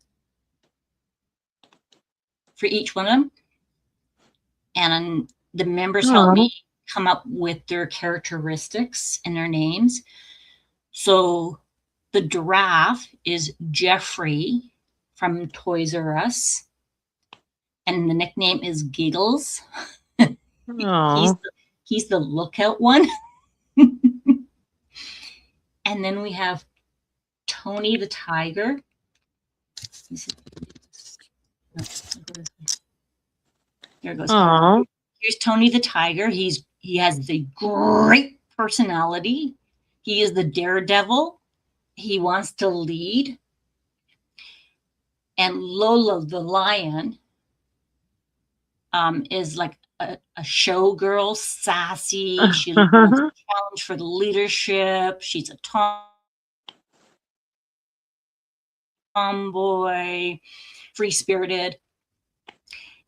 for each one of them. And the members help me come up with their characteristics and their names. So the giraffe is Jeffrey from Toys R Us. And the nickname is Giggles. He's the lookout one. And then we have Tony the tiger. There it goes. Aww. Here's Tony the tiger. He has the great personality. He is the daredevil. He wants to lead. And Lola the lion is like a showgirl, sassy. She wants a challenge for the leadership. She's a tomboy, free-spirited.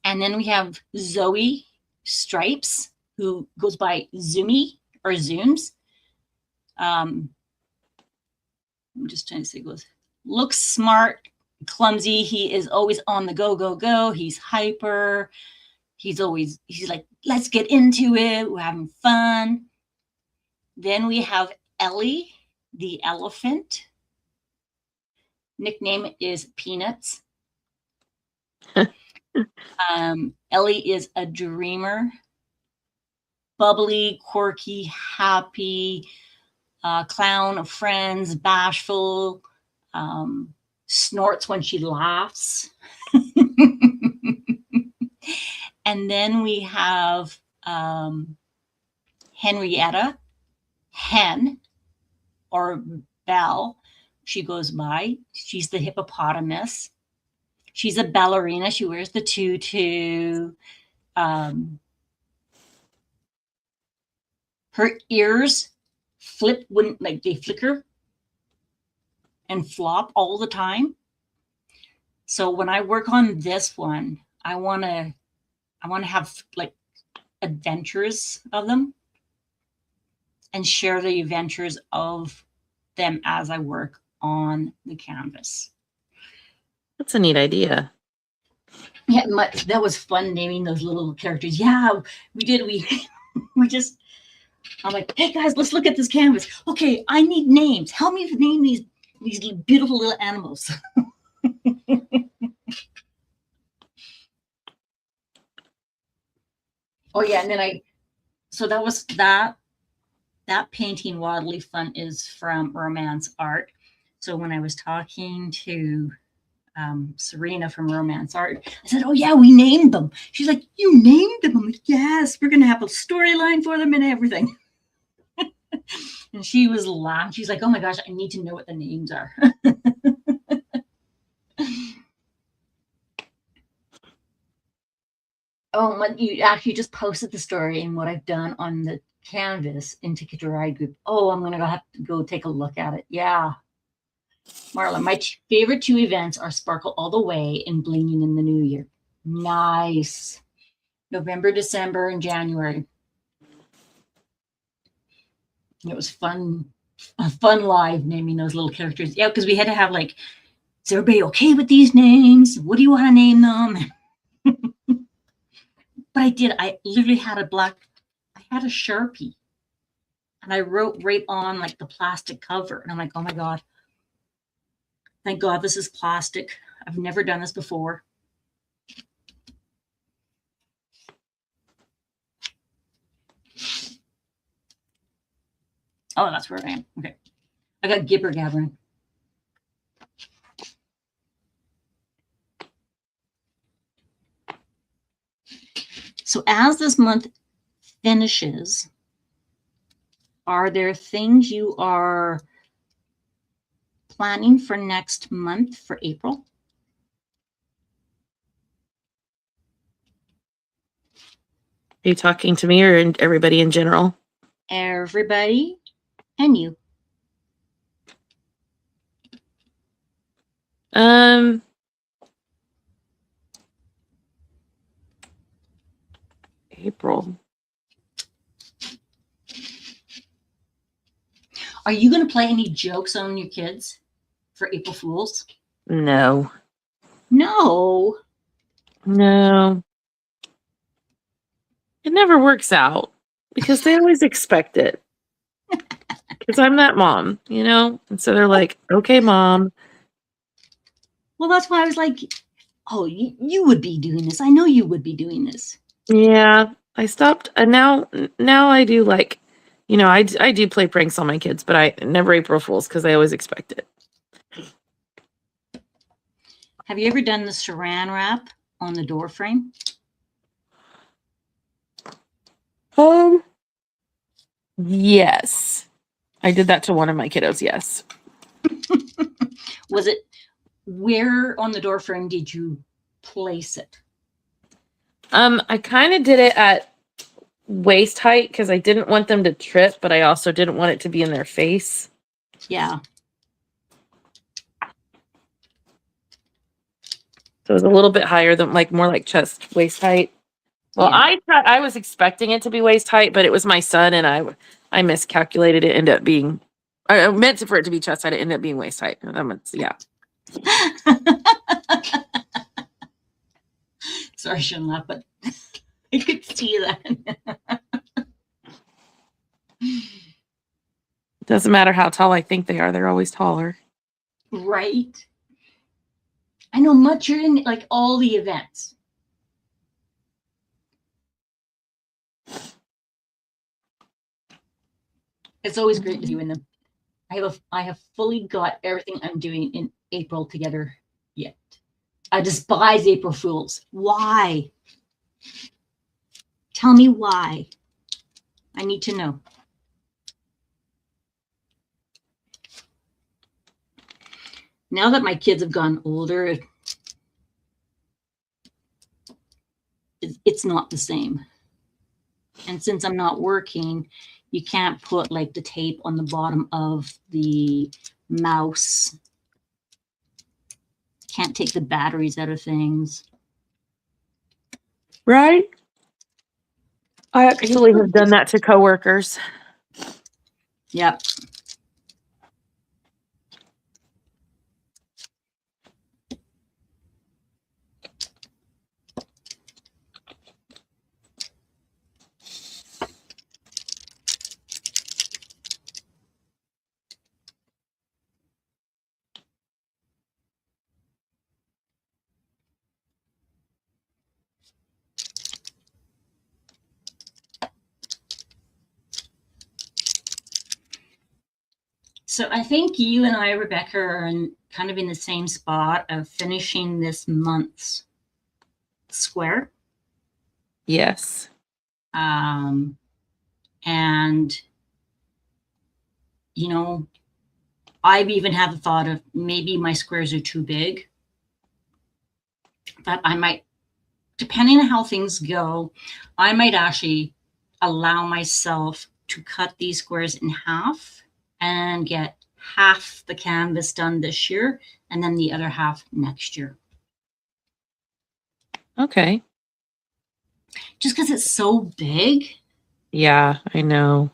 And then we have Zoe Stripes, who goes by Zoomy or Zooms. I'm just trying to say, looks smart, clumsy. He is always on the go. He's hyper. He's like, let's get into it. We're having fun. Then we have Ellie, the elephant. Nickname is Peanuts. Ellie is a dreamer, bubbly, quirky, happy, clown of friends, bashful, snorts when she laughs. And then we have Henrietta, Hen, or Belle, she goes by. She's the hippopotamus. She's a ballerina. She wears the tutu. Her ears flip when they flicker and flop all the time. So when I work on this one, I want to have like adventures of them and share the adventures of them as I work on the canvas. That's a neat idea. Yeah, that was fun naming those little characters. Yeah, we did. We just, I'm like, hey guys, let's look at this canvas. Okay, I need names. Help me name these beautiful little animals. Oh yeah, and then so that was that painting, Wildly Fun, is from Romance Art. So when I was talking to Serena from Romance Art, I said, oh yeah, we named them. She's like, you named them? I'm like, yes, we're gonna have a storyline for them and everything. And she was laughing. She's like, oh my gosh, I need to know what the names are. Oh, you actually just posted the story and what I've done on the canvas in Ticket to Ride group. Oh, I'm gonna have to go take a look at it. Yeah. Marla, my favorite two events are Sparkle All the Way and Blinging in the New Year. Nice. November, December, and January. It was fun, a fun live naming those little characters. Yeah, because we had to have like, is everybody okay with these names? What do you want to name them? But I literally had I had a Sharpie and I wrote right on like the plastic cover. And I'm like, oh my God. Thank God this is plastic. I've never done this before. Oh, that's where I am. Okay. I got gibber gabbering. So as this month finishes, are there things you are planning for next month for April? Are you talking to me or everybody in general? Everybody and you. April. Are you going to play any jokes on your kids for April Fools? No. No. No. It never works out because they always expect it. Because I'm that mom, you know? And so they're like, okay, mom. Well, that's why I was like, oh, you would be doing this. I know you would be doing this. Yeah, I stopped. And now I do like, you know, I do play pranks on my kids, but I never April Fools because I always expect it. Have you ever done the saran wrap on the door frame? Yes. I did that to one of my kiddos, yes. Was it, where on the door frame did you place it? I kind of did it at waist height because I didn't want them to trip, but I also didn't want it to be in their face. Yeah. So it was a little bit higher than more like chest waist height. Well, Yeah. I was expecting it to be waist height, but it was my son and I miscalculated it. Ended up being, I meant for it to be chest height. It ended up being waist height. Yeah. Sorry, I shouldn't laugh, but I could see that. Doesn't matter how tall I think they are; they're always taller. Right. I know much. You're in like all the events. It's always great to be in them. I have fully got everything I'm doing in April together yet. I despise April Fools. Why? Tell me why. I need to know. Now that my kids have gone older, it's not the same. And since I'm not working, you can't put like the tape on the bottom of the mouse. Can't take the batteries out of things. Right? I actually have done that to coworkers. Yep. So I think you and I, Rebecca, are kind of in the same spot of finishing this month's square. Yes. And, you know, I've even had the thought of maybe my squares are too big. That I might, depending on how things go, I might actually allow myself to cut these squares in half and get half the canvas done this year and then the other half next year. Okay. Just because it's so big. Yeah, I know.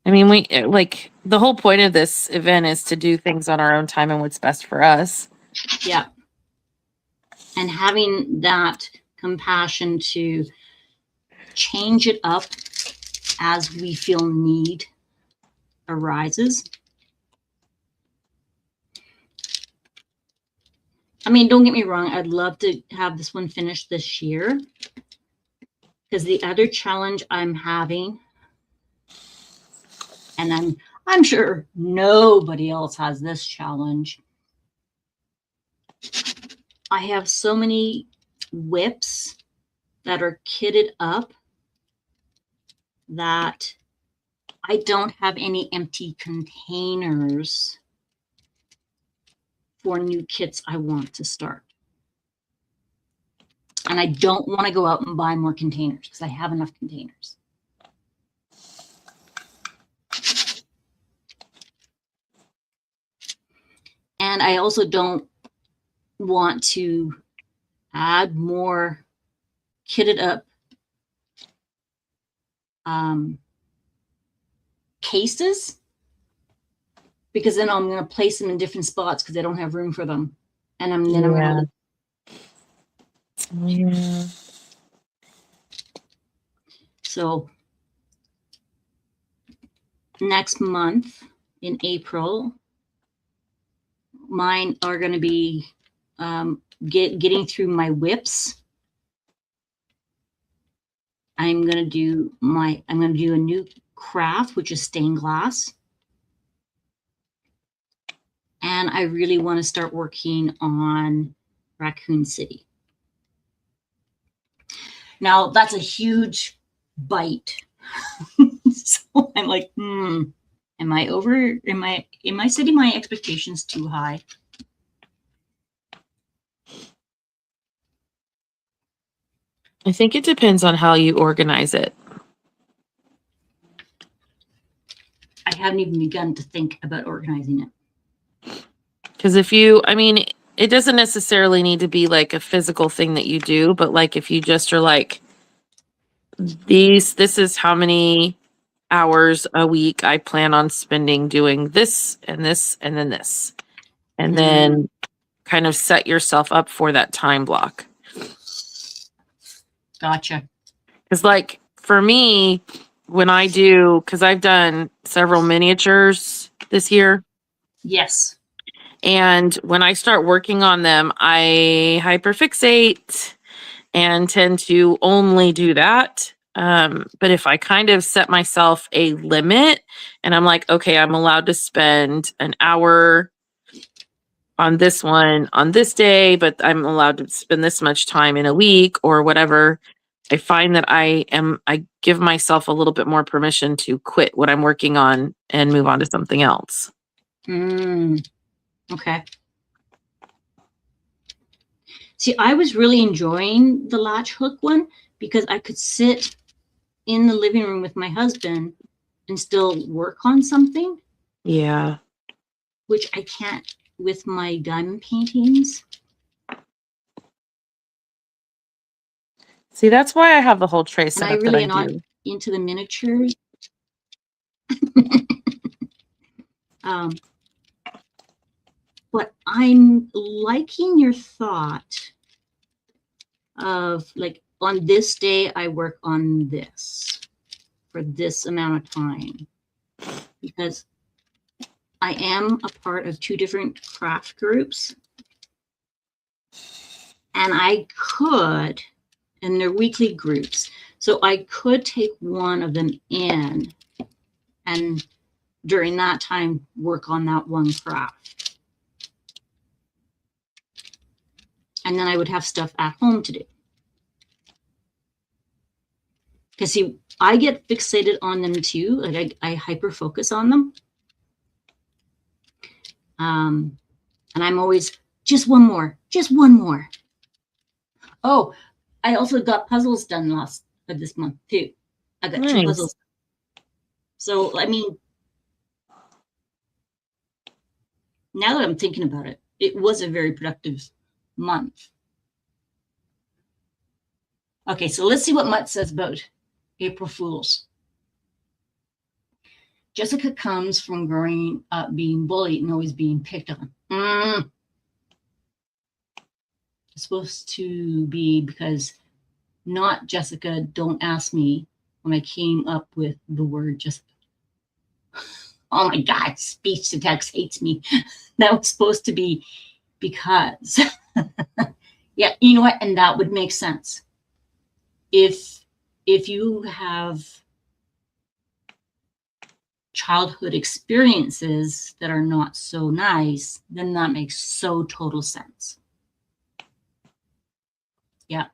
I mean, we like the whole point of this event is to do things on our own time and what's best for us. Yeah. And having that compassion to change it up as we feel need arises. I mean, don't get me wrong. I'd love to have this one finished this year because the other challenge I'm having, and I'm sure nobody else has this challenge. I have so many whips that are kitted up that I don't have any empty containers for new kits I want to start. And I don't want to go out and buy more containers because I have enough containers. And I also don't want to add more kitted up cases because then I'm going to place them in different spots because I don't have room for them. And I'm going to. Yeah. So next month in April, mine are going to be getting through my whips. I'm going to do a new craft, which is stained glass. And I really want to start working on Raccoon City. Now that's a huge bite. So I'm like, am I setting my expectations too high? I think it depends on how you organize it. I haven't even begun to think about organizing it. Because it doesn't necessarily need to be like a physical thing that you do, but like if you just are like, this is how many hours a week I plan on spending doing this and this and then this. And then kind of set yourself up for that time block. Gotcha. Because like for me, when I do, because I've done several miniatures this year. Yes. And when I start working on them, I hyperfixate and tend to only do that. But if I kind of set myself a limit and I'm like, okay, I'm allowed to spend an hour on this one on this day, but I'm allowed to spend this much time in a week or whatever, I find that I give myself a little bit more permission to quit what I'm working on and move on to something else. Okay. See, I was really enjoying the latch hook one because I could sit in the living room with my husband and still work on something. Yeah. Which I can't with my diamond paintings. See, that's why I have the whole tray set up. I really am not into the miniatures. But I'm liking your thought of like, on this day, I work on this for this amount of time, because I am a part of 2 different craft groups, and and they're weekly groups, so I could take one of them in and during that time work on that one craft. And then I would have stuff at home to do. Because see, I get fixated on them too. Like I hyper focus on them. And I'm always, just one more. Oh, I also got puzzles done this month too. I got 2 puzzles. So, I mean, now that I'm thinking about it, it was a very productive month. Okay, so let's see what Mutt says about April Fools. Jessica comes from growing up being bullied and always being picked on. It's supposed to be because not Jessica, don't ask me, when I came up with the word Jessica. Oh my God, speech to text hates me. That was supposed to be because. Yeah, you know what? And that would make sense. If you have childhood experiences that are not so nice, then that makes so total sense. Yeah.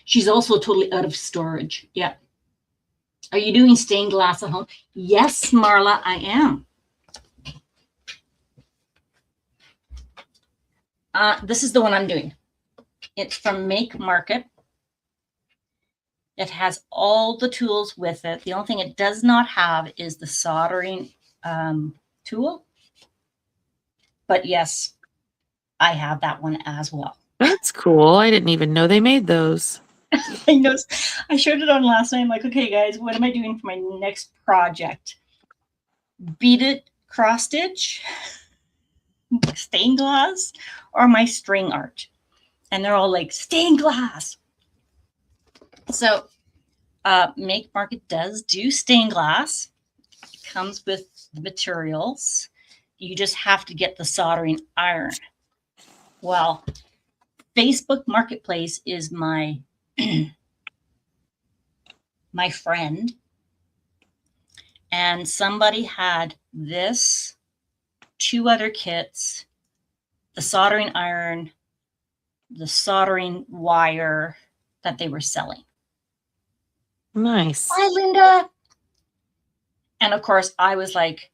She's also totally out of storage. Yeah. Are you doing stained glass at home? Yes, Marla, I am. This is the one I'm doing. It's from Make Market. It has all the tools with it. The only thing it does not have is the soldering tool. But yes, I have that one as well. That's cool. I didn't even know they made those. I noticed, I showed it on last night. I'm like, okay, guys, what am I doing for my next project? Bead it, cross stitch, stained glass, or my string art? And they're all like, stained glass. So Make Market does do stained glass. It comes with the materials. You just have to get the soldering iron. Well, Facebook Marketplace is my my friend, and somebody had this, 2 other kits, the soldering iron, the soldering wire that they were selling. Nice. Hi, Linda. And of course, I was like,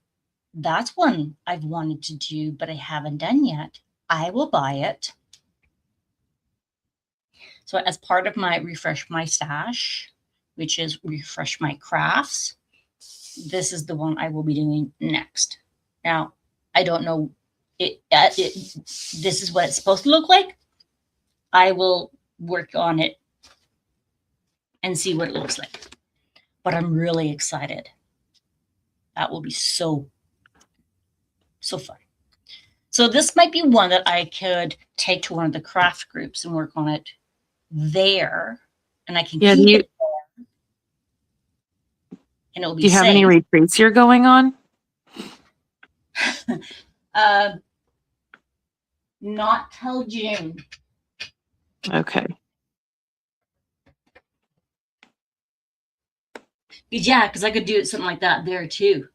that's one I've wanted to do, but I haven't done yet. I will buy it. So as part of my Refresh My Stash, which is Refresh My Crafts, this is the one I will be doing next. Now, I don't know, this is what it's supposed to look like. I will work on it and see what it looks like. But I'm really excited. That will be so fun. So this might be one that I could take to one of the craft groups and work on it there, and I can keep it there, and it'll be safe. Do you have any retreats you're going on? Not till June. Okay. Yeah, because I could do something like that there too.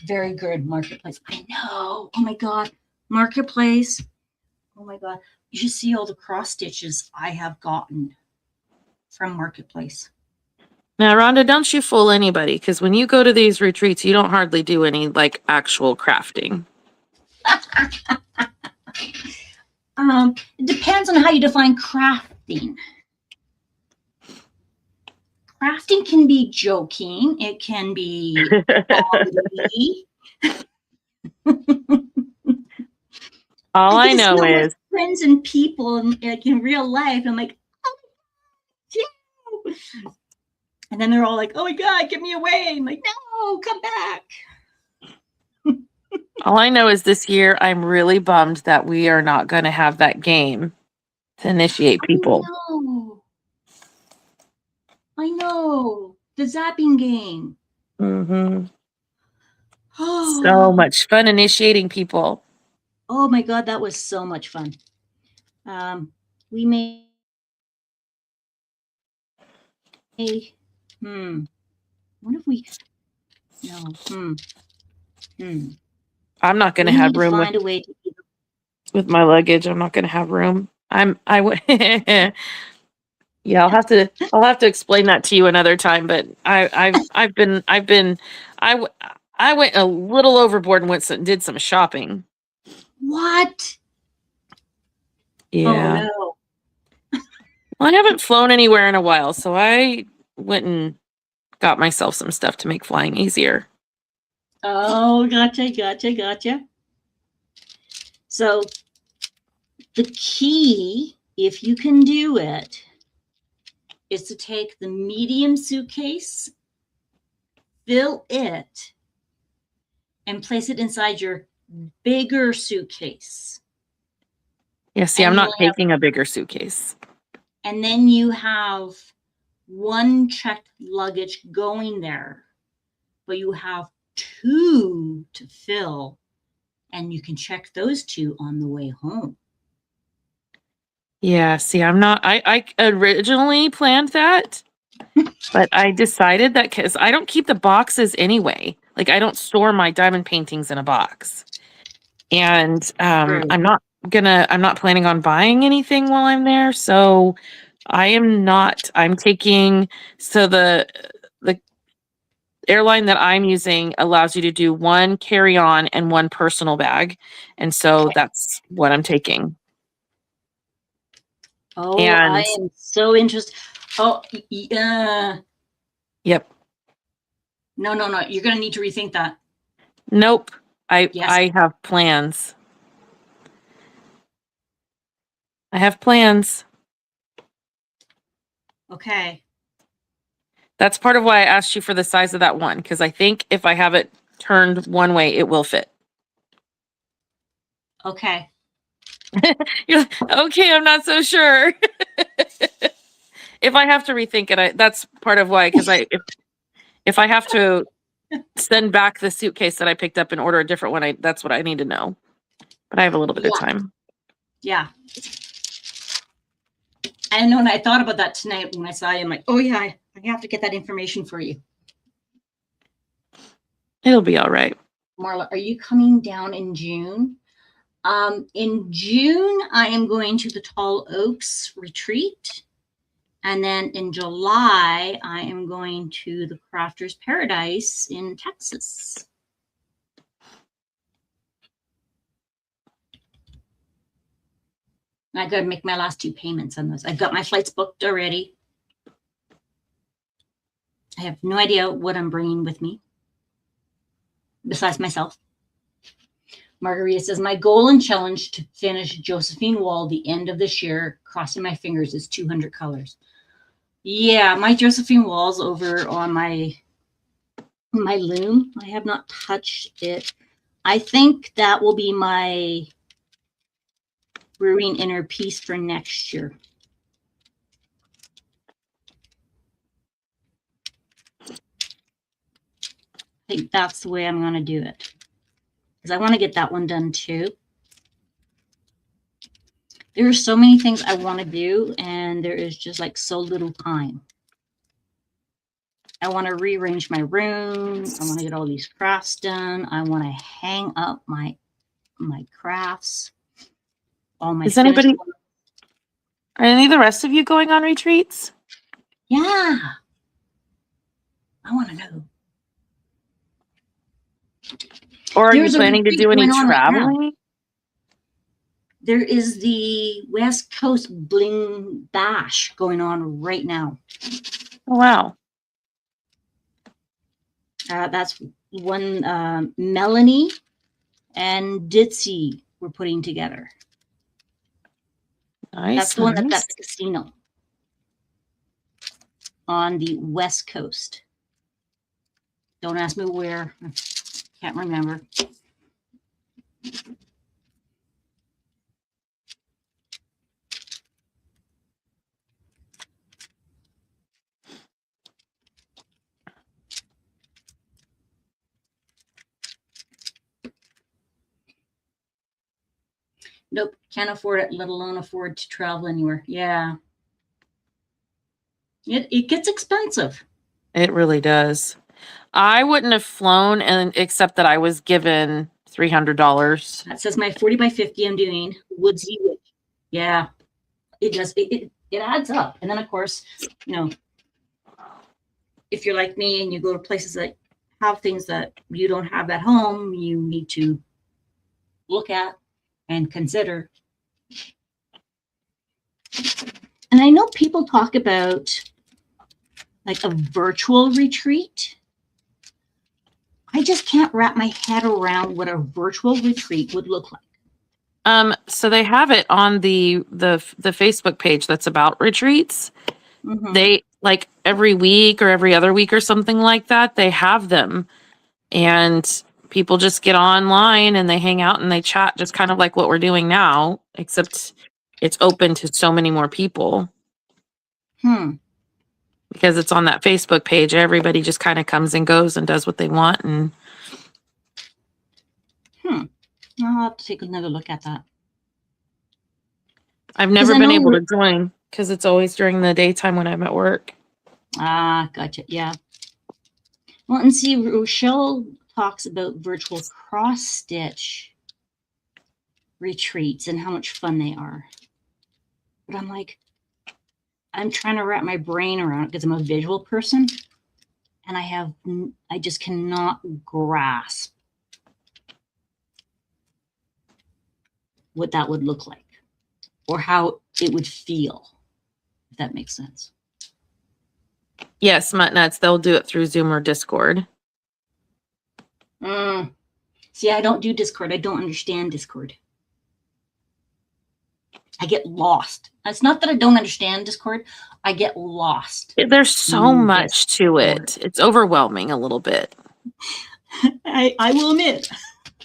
Very good Marketplace. I know. Oh my God. Marketplace. Oh my God. You should see all the cross stitches I have gotten from Marketplace. Now, Rhonda, don't you fool anybody, because when you go to these retreats, you don't hardly do any like actual crafting. It depends on how you define crafting. Crafting can be joking. It can be comedy. All I know is friends and people like in real life. I'm like, oh, yeah. And then they're all like, oh my God, get me away. I'm like, no, come back. All I know is this year I'm really bummed that we are not going to have that game to initiate people. I know. The zapping game. Mm-hmm. So much fun initiating people. Oh my God, that was so much fun. We made what if we I'm not going to have room with my luggage. I'm not going to have room. Yeah, I'll have to explain that to you another time, but I went a little overboard and did some shopping. What? Yeah. Oh no. Well, I haven't flown anywhere in a while, so I went and got myself some stuff to make flying easier. Oh, gotcha. So the key, if you can do it, is to take the medium suitcase, fill it, and place it inside your bigger suitcase. Yeah, see, I'm not taking a bigger suitcase. And then you have one checked luggage going there, but you have 2 to fill, and you can check those 2 on the way home. Yeah, see, I originally planned that, but I decided that because I don't keep the boxes anyway. Like, I don't store my diamond paintings in a box. And I'm not planning on buying anything while I'm there. So I'm taking, so the airline that I'm using allows you to do 1 carry-on and 1 personal bag. And so that's what I'm taking. Oh, I am so interested. Oh, yeah. Yep. No. You're going to need to rethink that. Nope. I have plans. I have plans. Okay. That's part of why I asked you for the size of that one, because I think if I have it turned one way, it will fit. Okay. You're like, okay, I'm not so sure. If I have to rethink it, that's part of why, because if I have to send back the suitcase that I picked up and order a different one, that's what I need to know. But I have a little bit of time. Yeah. I know, and I thought about that tonight when I saw you. I'm like, oh yeah, I have to get that information for you. It'll be all right. Marla, are you coming down in June? In June, I am going to the Tall Oaks retreat. And then in July, I am going to the Crafters Paradise in Texas. I got to make my last 2 payments on those. I've got my flights booked already. I have no idea what I'm bringing with me besides myself. Margarita says, my goal and challenge to finish Josephine Wall the end of this year, crossing my fingers, is 200 colors. Yeah, my Josephine Wall's over on my loom. I have not touched it. I think that will be my Brewing inner piece for next year. I think that's the way I'm going to do it, because I want to get that one done too. There are so many things I want to do, and there is just like so little time. I want to rearrange my room. I want to get all these crafts done. I want to hang up my crafts. All my. Is anybody? Are any of the rest of you going on retreats? Yeah, I want to know. Or are you planning to do any traveling? Right, there is the West Coast Bling Bash going on right now. Oh, wow. That's one Melanie and Ditzy were putting together. Nice. That's the one that's at the casino on the West Coast. Don't ask me where. I can't remember. Nope, can't afford it, let alone afford to travel anywhere. Yeah. It gets expensive. It really does. I wouldn't have flown, except that I was given $300. That says my 40 by 50 I'm doing woodsy. Yeah, it does. It adds up. And then, of course, if you're like me and you go to places that have things that you don't have at home, you need to look at and consider. And I know people talk about like a virtual retreat. I just can't wrap my head around what a virtual retreat would look like. So they have it on the Facebook page that's about retreats. Mm-hmm. They like every week or every other week or something like that, they have them, and people just get online and they hang out and they chat, just kind of like what we're doing now, except it's open to so many more people. Because it's on that Facebook page. Everybody just kind of comes and goes and does what they want. And I'll have to take another look at that. I've never been able to join because it's always during the daytime when I'm at work. Ah, gotcha. Yeah. Well, and see, Rochelle talks about virtual cross-stitch retreats and how much fun they are. But I'm like, I'm trying to wrap my brain around it because I'm a visual person, and I just cannot grasp what that would look like or how it would feel, if that makes sense. Yes, Mutt Nuts, they'll do it through Zoom or Discord. See, I don't do Discord. I don't understand Discord. I get lost. It's not that I don't understand Discord. I get lost. There's so much to it. It's overwhelming a little bit. I will admit,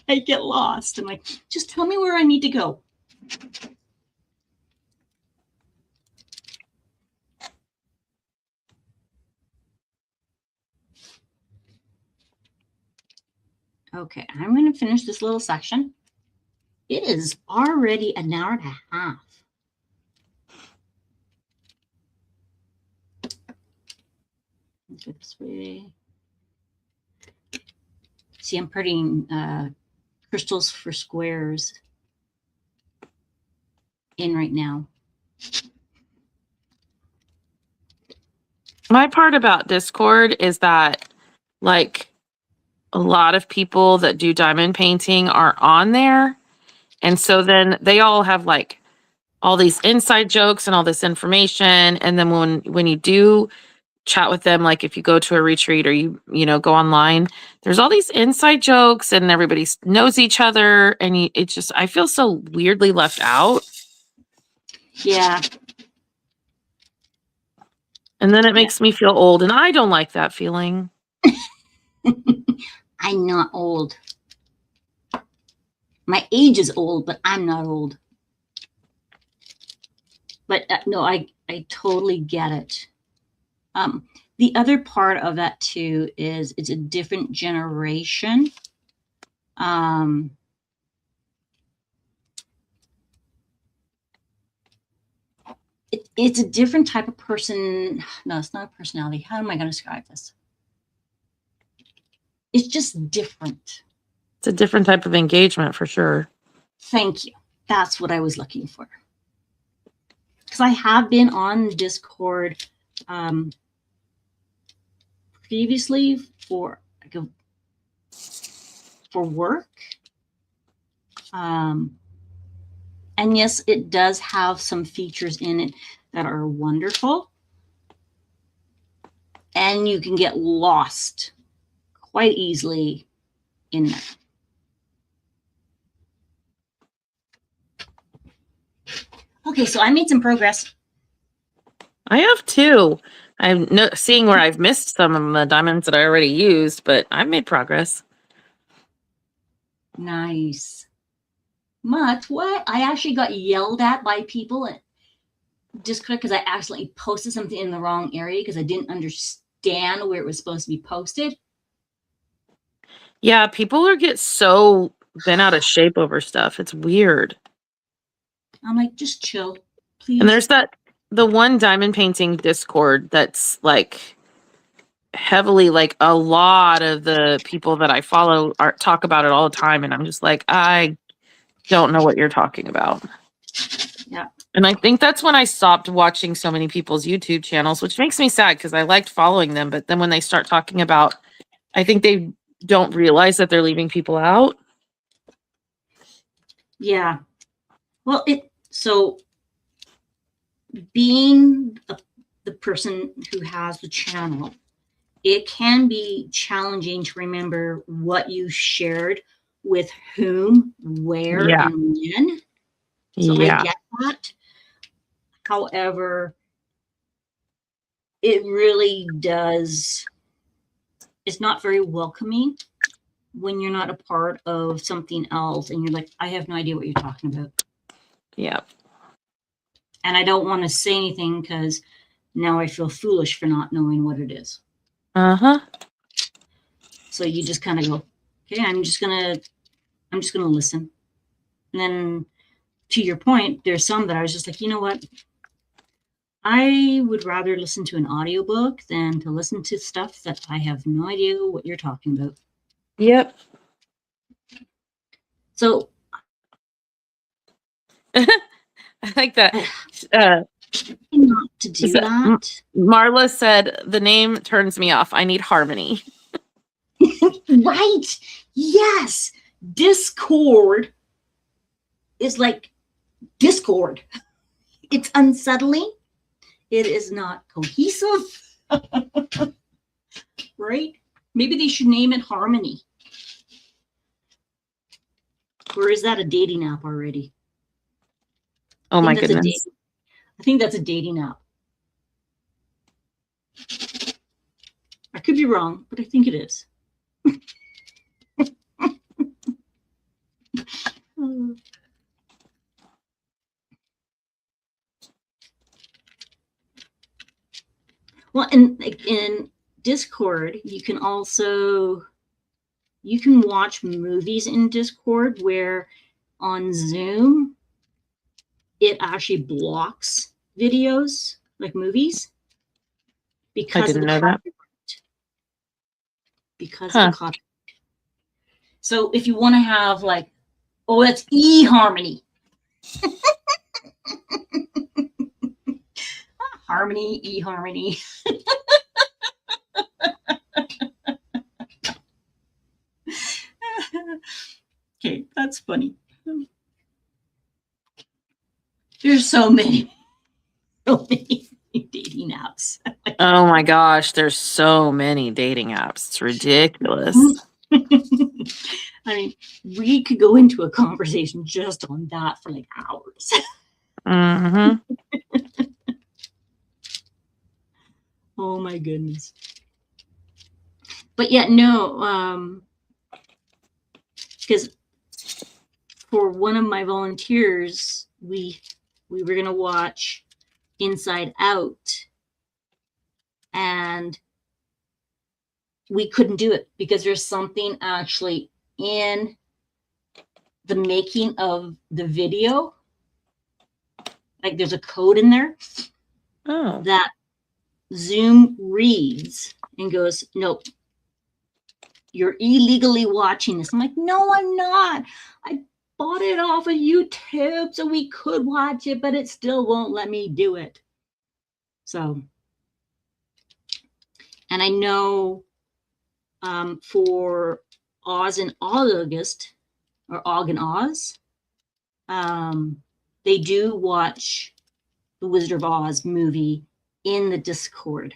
I get lost. I'm like, just tell me where I need to go. Okay, I'm going to finish this little section. It is already an hour and a half. Let's go this way. See, I'm putting crystals for squares in right now. My part about Discord is that, like, a lot of people that do diamond painting are on there. And so then they all have like all these inside jokes and all this information. And then when you do chat with them, like if you go to a retreat or you go online, there's all these inside jokes and everybody knows each other. And it's just, I feel so weirdly left out. Yeah. And then it makes me feel old, and I don't like that feeling. I'm not old. My age is old, but I'm not old. But no, I totally get it. The other part of that too is it's a different generation. It's a different type of person. No, it's not a personality. How am I going to describe this? It's just different. It's a different type of engagement for sure. Thank you. That's what I was looking for. Because I have been on Discord previously for work. And yes, it does have some features in it that are wonderful. And you can get lost quite easily in there. Okay, so I made some progress. I have too. I'm seeing where I've missed some of the diamonds that I already used, but I've made progress. Nice. Mutt, what? I actually got yelled at by people just because I accidentally posted something in the wrong area because I didn't understand where it was supposed to be posted. Yeah, people get so bent out of shape over stuff. It's weird. I'm like, just chill, please. And there's the one diamond painting Discord that's like heavily, like a lot of the people that I follow talk about it all the time. And I'm just like, I don't know what you're talking about. Yeah. And I think that's when I stopped watching so many people's YouTube channels, which makes me sad because I liked following them. But then when they start talking about, I think they don't realize that they're leaving people out. Yeah. Well, so being the person who has the channel, it can be challenging to remember what you shared with whom, where, and when. So I get that. However, it really does, it's not very welcoming when you're not a part of something else and you're like, I have no idea what you're talking about. Yeah. And I don't want to say anything because now I feel foolish for not knowing what it is. Uh-huh. So you just kind of go, okay, I'm just gonna listen. And then to your point, there's some that I was just like, you know what? I would rather listen to an audiobook than to listen to stuff that I have no idea what you're talking about. Yep. So I like that. Not to do that. Marla said, the name turns me off. I need harmony. Right. Yes. Discord is like discord. It's unsettling. It is not cohesive. Right? Maybe they should name it Harmony. Or is that a dating app already? Oh my goodness. I think that's a dating app. I could be wrong, but I think it is. Well, in Discord, you can watch movies in Discord, where on Zoom it actually blocks videos like movies because I didn't know that. Because of the copyright. So if you want to have like, oh, that's eHarmony. Harmony, eHarmony. Okay, that's funny. There's so many dating apps. Oh my gosh, there's so many dating apps. It's ridiculous. I mean, we could go into a conversation just on that for like hours. Mm-hmm. Oh my goodness. But yeah, no, because for one of my volunteers, we were gonna watch Inside Out, and we couldn't do it because there's something actually in the making of the video, like there's a code in there that Zoom reads and goes, nope, you're illegally watching this. I'm like, no, I'm not. I bought it off of YouTube so we could watch it, but it still won't let me do it. So, and I know for Oz and August, or Og and Oz, they do watch the Wizard of Oz movie in the Discord.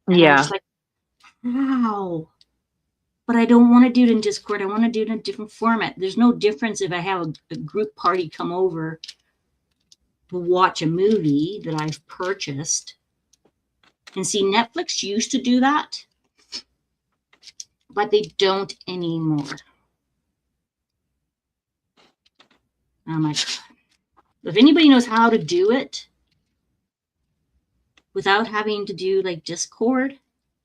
And yeah. I was like, wow. But I don't want to do it in Discord. I want to do it in a different format. There's no difference if I have a group party come over to watch a movie that I've purchased. And see, Netflix used to do that, but they don't anymore. Oh my God. If anybody knows how to do it without having to do like Discord,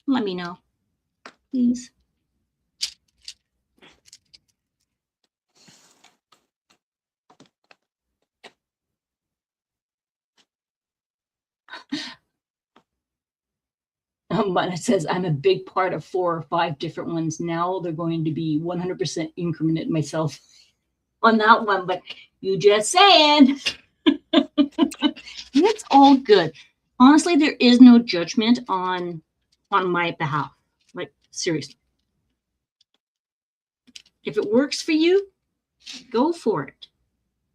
let me know, please. But it says I'm a big part of 4 or 5 different ones. Now they're going to be 100% incremented myself on that one, but you just saying. It's all good. Honestly, there is no judgment on my behalf. Like, seriously. If it works for you, go for it.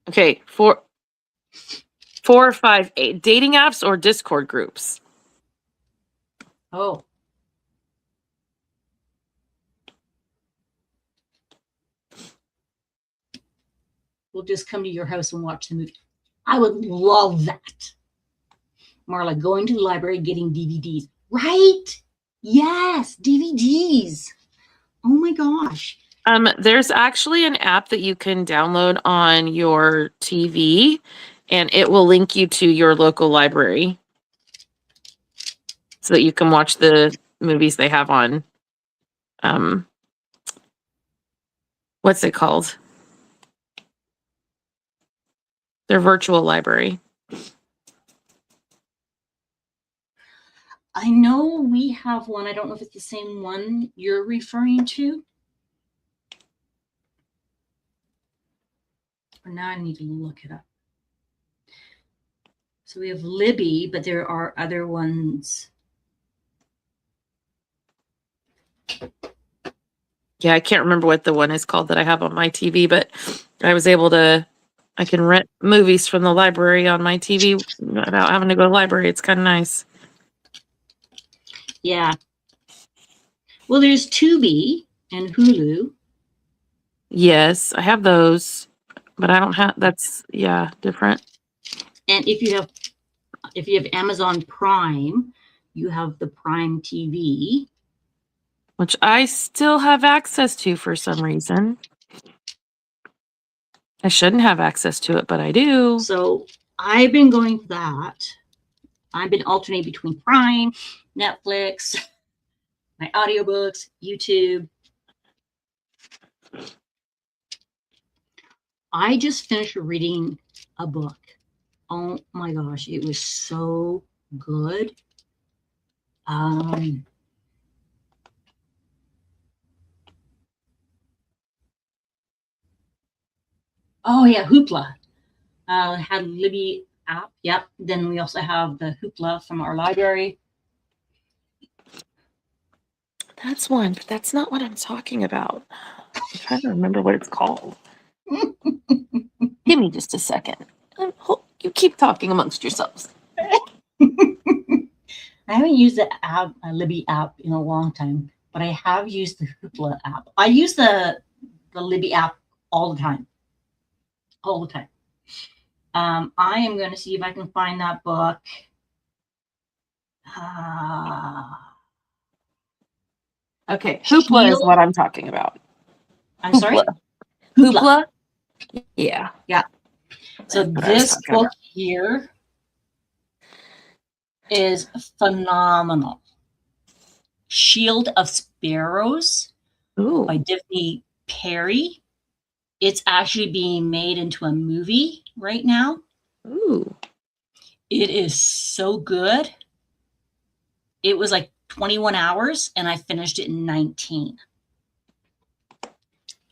Okay, 4 or 5 dating apps or Discord groups? Oh. We'll just come to your house and watch the movie. I would love that. Marla, going to the library, getting DVDs. Right? Yes, DVDs. Oh my gosh. There's actually an app that you can download on your TV, and it will link you to your local library so that you can watch the movies they have on. What's it called? Their virtual library. I know we have one. I don't know if it's the same one you're referring to. Or now I need to look it up. So we have Libby, but there are other ones. Yeah, I can't remember what the one is called that I have on my TV, but I can rent movies from the library on my TV without having to go to the library. It's kind of nice. Yeah. Well, there's Tubi and Hulu. Yes, I have those, but I don't have, that's, yeah, different. And if you have Amazon Prime, you have the Prime TV, which I still have access to for some reason. I shouldn't have access to it, but I do. So I've been going to that. I've been alternating between Prime, Netflix, my audiobooks, YouTube. I just finished reading a book. Oh my gosh, it was so good. Oh yeah, Hoopla. Had Libby app. Yep. Then we also have the Hoopla from our library. That's one, but that's not what I'm talking about. I'm trying to remember what it's called. Give me just a second. You keep talking amongst yourselves. I haven't used the app, Libby app in a long time, but I have used the Hoopla app. I use the Libby app all the time. All the time. I am going to see if I can find that book. Okay, Hoopla is what I'm talking about. I'm sorry? Hoopla? Yeah. Yeah. So this book here is phenomenal. Shield of Sparrows by Daphne Perry. It's actually being made into a movie right now. Ooh. It is so good. It was like 21 hours and I finished it in 19.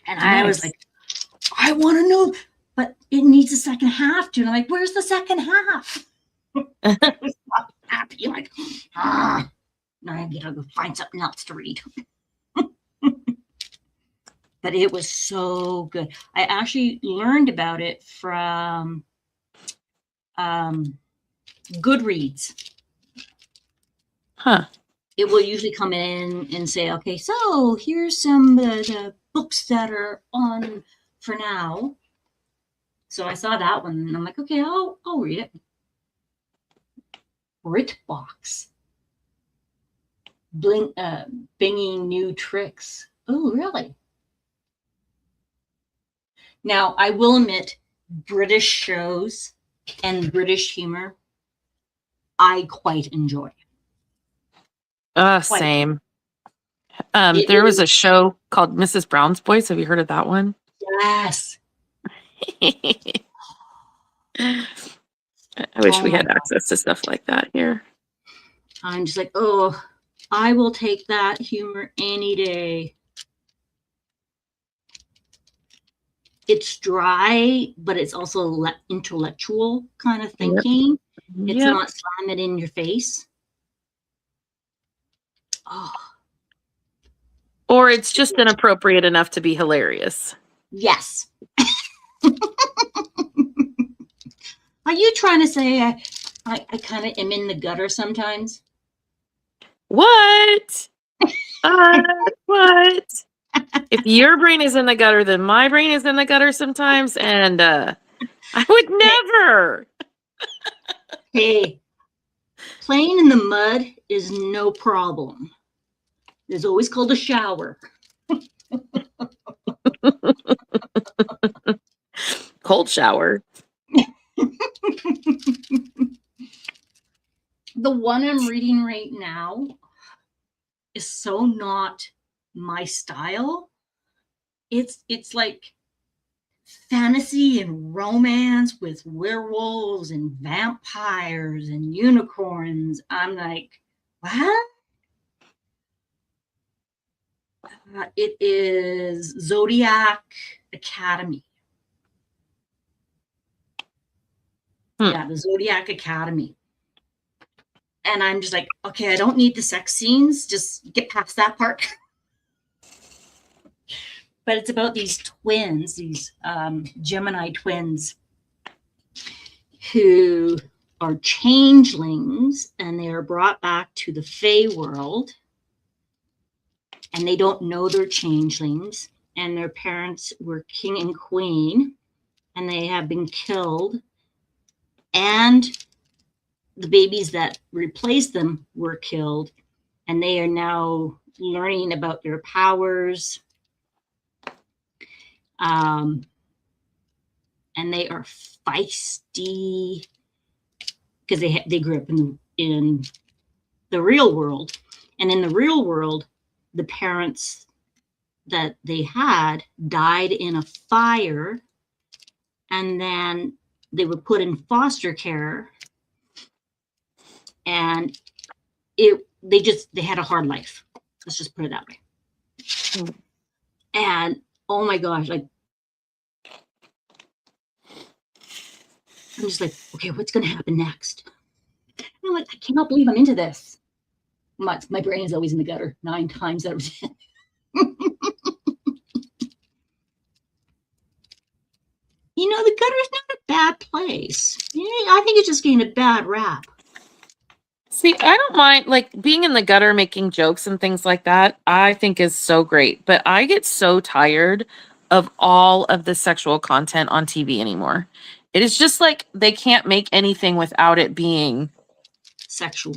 And I was like, I want to know, but it needs a second half to. And I'm like, where's the second half? I was not happy. I'm like, now I gotta go find something else to read. But it was so good. I actually learned about it from Goodreads. Huh. It will usually come in and say, okay, so here's some of the books that are on for now. So I saw that one and I'm like, okay, I'll read it. BritBox. Binging new tricks. Oh, really? Now, I will admit, British shows and British humor, I quite enjoy. Same. There was a show called Mrs. Brown's Boys. Have you heard of that one? Yes. I wish we had access to stuff like that here. I'm just like, oh, I will take that humor any day. It's dry, but it's also intellectual kind of thinking. Yep. It's not slam it in your face. Oh. Or it's just inappropriate enough to be hilarious. Yes. Are you trying to say I kind of am in the gutter sometimes? What? What? If your brain is in the gutter, then my brain is in the gutter sometimes, and I would never. Hey, playing in the mud is no problem. There's always called a shower. Cold shower. The one I'm reading right now is so not my style. It's like fantasy and romance with werewolves and vampires and unicorns. I'm like, what? It is Zodiac Academy. Yeah, the Zodiac Academy. And I'm just like, okay, I don't need the sex scenes. Just get past that part. But it's about these twins, these Gemini twins, who are changelings, and they are brought back to the Fae world. And they don't know they're changelings. And their parents were king and queen, and they have been killed. and the babies that replaced them were killed, and they are now learning about their powers. And they are feisty because they grew up in the real world, and in the real world, the parents that they had died in a fire, and then they were put in foster care, and they had a hard life. Let's just put it that way. And oh my gosh, like I'm just like, okay, what's gonna happen next? And I'm like, I cannot believe I'm into this. My brain is always in the gutter 9 times out of 10. You know, the gutter is not a bad place. Yeah, I think it's just getting a bad rap. See, I don't mind like being in the gutter making jokes and things like that. I think is so great, but I get so tired of all of the sexual content on TV anymore. It is just like they can't make anything without it being sexual.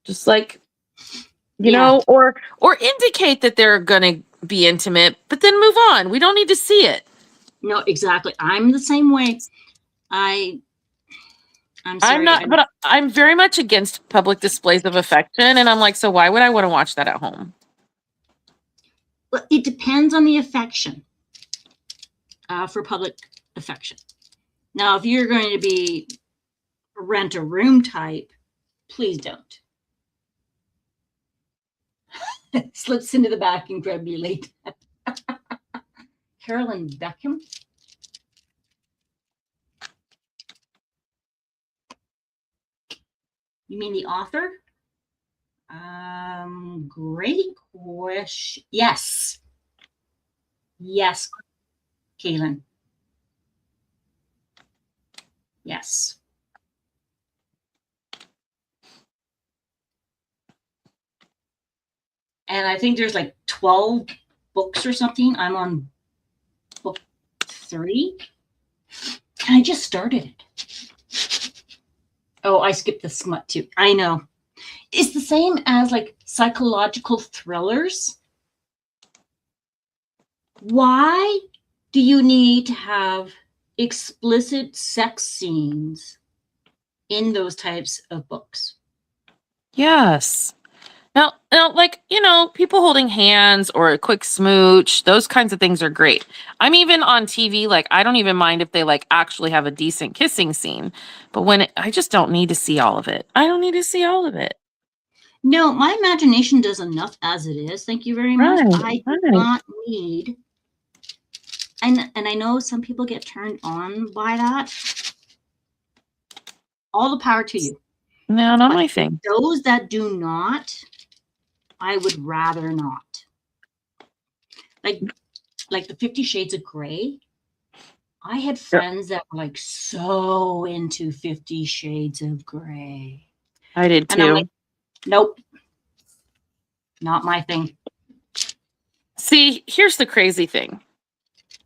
Just like you know, or indicate that they're going to be intimate, but then move on. We don't need to see it. No, exactly. I'm the same way. I'm sorry. I'm not, but I'm very much against public displays of affection. And I'm like, so why would I want to watch that at home? Well, it depends on the affection for public affection. Now, if you're going to be rent a room type, please don't. Slips into the back and grab you late. Carolyn Beckham. You mean the author? Great question. Yes. Yes, Kaylin. Yes. And I think there's like 12 books or something. I'm on book 3. And I just started it. Oh, I skipped the smut too. I know. It's the same as like psychological thrillers. Why do you need to have explicit sex scenes in those types of books? Yes. Now, like, you know, people holding hands or a quick smooch, those kinds of things are great. I'm even on TV, like, I don't even mind if they like actually have a decent kissing scene. But I just don't need to see all of it. I don't need to see all of it. No, my imagination does enough as it is. Thank you very much. I do not need. And I know some people get turned on by that. All the power to you. No, not my thing. Those that do not, I would rather not. Like the 50 Shades of Grey. I had friends that were like so into 50 Shades of Grey. I did too. I'm like, nope. Not my thing. See, here's the crazy thing.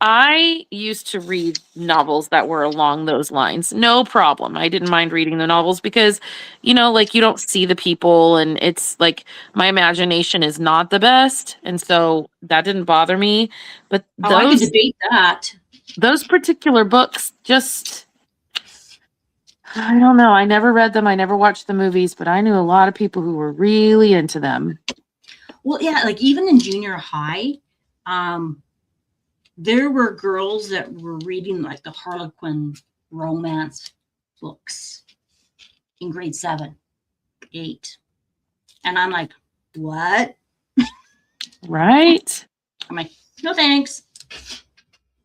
I used to read novels that were along those lines. No problem. I didn't mind reading the novels because, you know, like you don't see the people and it's like my imagination is not the best. And so that didn't bother me. But I could debate that. Those particular books just, I don't know. I never read them. I never watched the movies, but I knew a lot of people who were really into them. Well, yeah, like even in junior high, there were girls that were reading like the Harlequin romance books in grade 7, 8. And I'm like, what? Right? I'm like, no thanks.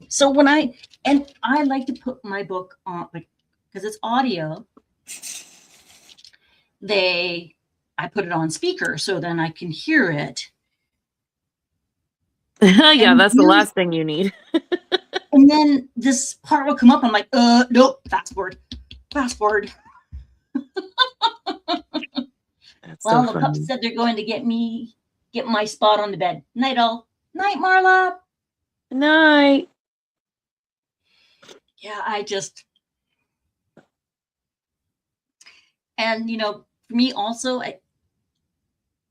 So I like to put my book on, like, because it's audio, I put it on speaker so then I can hear it. Yeah, that's the last thing you need. And then this part will come up. I'm like, nope, fast forward. Well, the pups said they're going to get my spot on the bed. Night all. Night, Marla. Night. Yeah, And, for me also,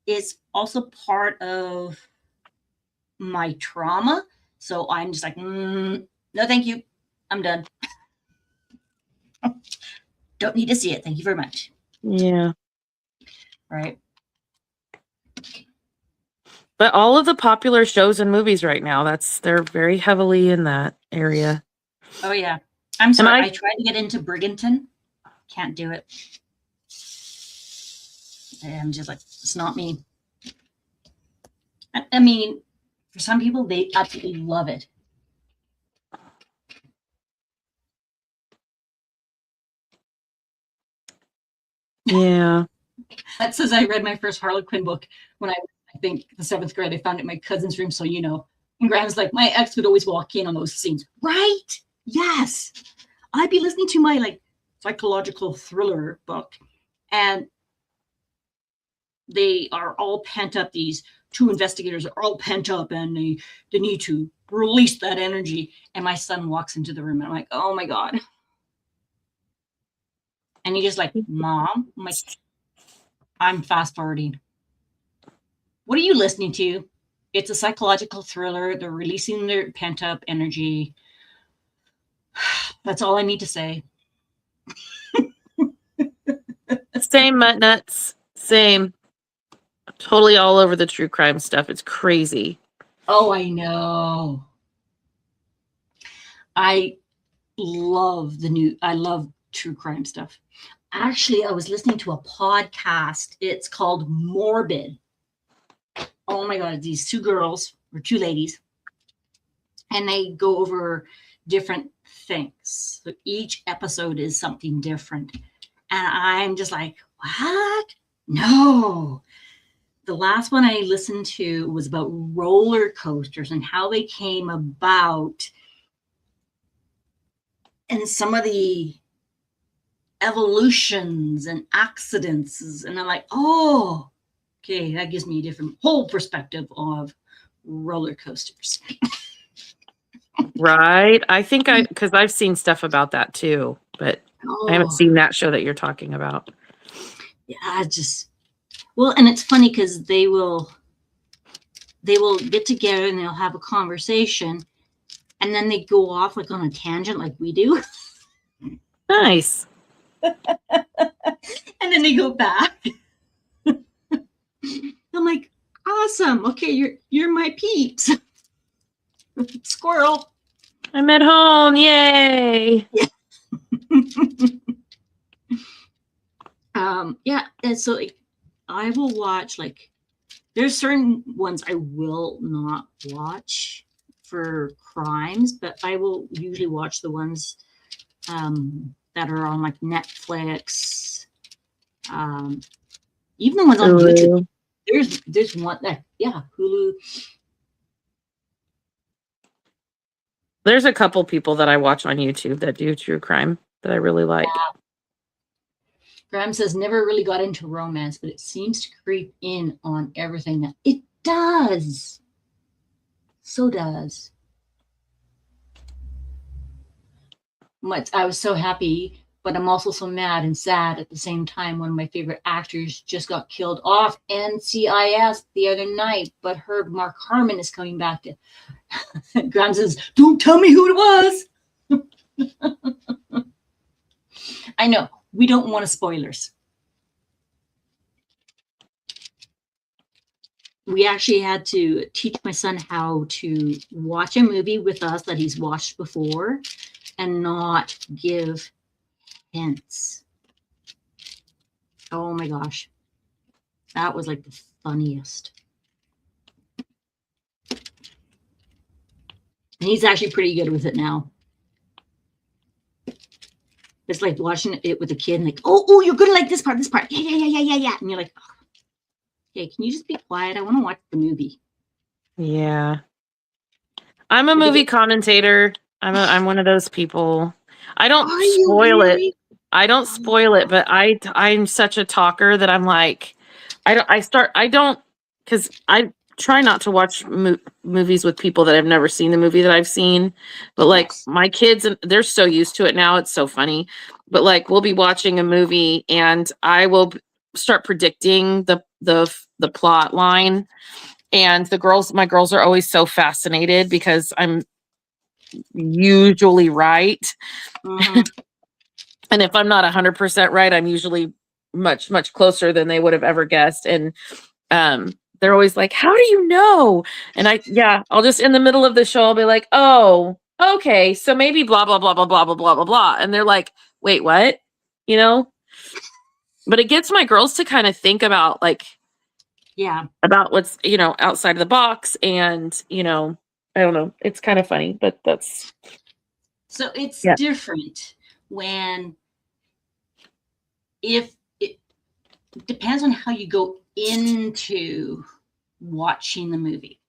it's also part of my trauma. So I'm just like, no, thank you. I'm done. Don't need to see it. Thank you very much. Yeah. Right. But all of the popular shows and movies right now, they're very heavily in that area. Oh yeah. I'm sorry. I tried to get into Brigantine. Can't do it. I'm just like, it's not me. I mean, for some people, they absolutely love it. Yeah. That says I read my first Harlequin book when I think the 7th grade. I found it in my cousin's room, so And Graham's like, my ex would always walk in on those scenes. Right? Yes. I'd be listening to my psychological thriller book, and they are all pent up. These 2 investigators are all pent up, and they need to release that energy. And my son walks into the room, and I'm like, oh my God. And he's just like, Mom, I'm like, I'm fast forwarding. What are you listening to? It's a psychological thriller. They're releasing their pent up energy. That's all I need to say. Same, Mutt Nuts. Same. Totally all over the true crime stuff. It's crazy. Oh, I know. I love true crime stuff. Actually, I was listening to a podcast. It's called Morbid. Oh my God, these 2 girls or 2 ladies, and they go over different things. So each episode is something different. And I'm just like, what? No. The last one I listened to was about roller coasters and how they came about and some of the evolutions and accidents. And I'm like, oh, okay, that gives me a different whole perspective of roller coasters. Right. I think because I've seen stuff about that too, but I haven't seen that show that you're talking about. Yeah, and it's funny because they will get together and they'll have a conversation, and then they go off on a tangent like we do. Nice. And then they go back. I'm like, awesome. Okay, you're my peeps. Squirrel. I'm at home. Yay. Yeah. Yeah. And so I will watch there's certain ones I will not watch for crimes, but I will usually watch the ones that are on Netflix. Even the ones on YouTube. There's one that Hulu. There's a couple people that I watch on YouTube that do true crime that I really like. Yeah. Graham says never really got into romance, but it seems to creep in on everything. That it does. So does. I was so happy, but I'm also so mad and sad at the same time. One of my favorite actors just got killed off NCIS the other night, but heard Mark Harmon is coming back to. Graham says, don't tell me who it was. I know. We don't want spoilers. We actually had to teach my son how to watch a movie with us that he's watched before and not give hints. Oh my gosh. That was the funniest. And he's actually pretty good with it now. It's like watching it with a kid and oh, you're gonna like this part. Yeah. And you're like, oh, okay, can you just be quiet? I want to watch the movie. Yeah. I'm a movie commentator. I'm one of those people. I don't spoil it. I don't spoil it, but I'm such a talker that I'm like, because try not to watch movies with people that have never seen the movie that I've seen. But like my kids, and they're so used to it now. It's so funny. But like we'll be watching a movie and I will start predicting the plot line. And my girls are always so fascinated because I'm usually right. Mm-hmm. And if I'm not 100% right, I'm usually much, much closer than they would have ever guessed. And they're always like, how do you know? And I'll just in the middle of the show, I'll be like, oh, okay. So maybe blah, blah, blah, blah, blah, blah, blah, blah, blah. And they're like, wait, what? You know? But it gets my girls to kind of think about about what's, outside of the box. And, I don't know. It's kind of funny, but that's. So it's different when if it depends on how you go into watching the movie.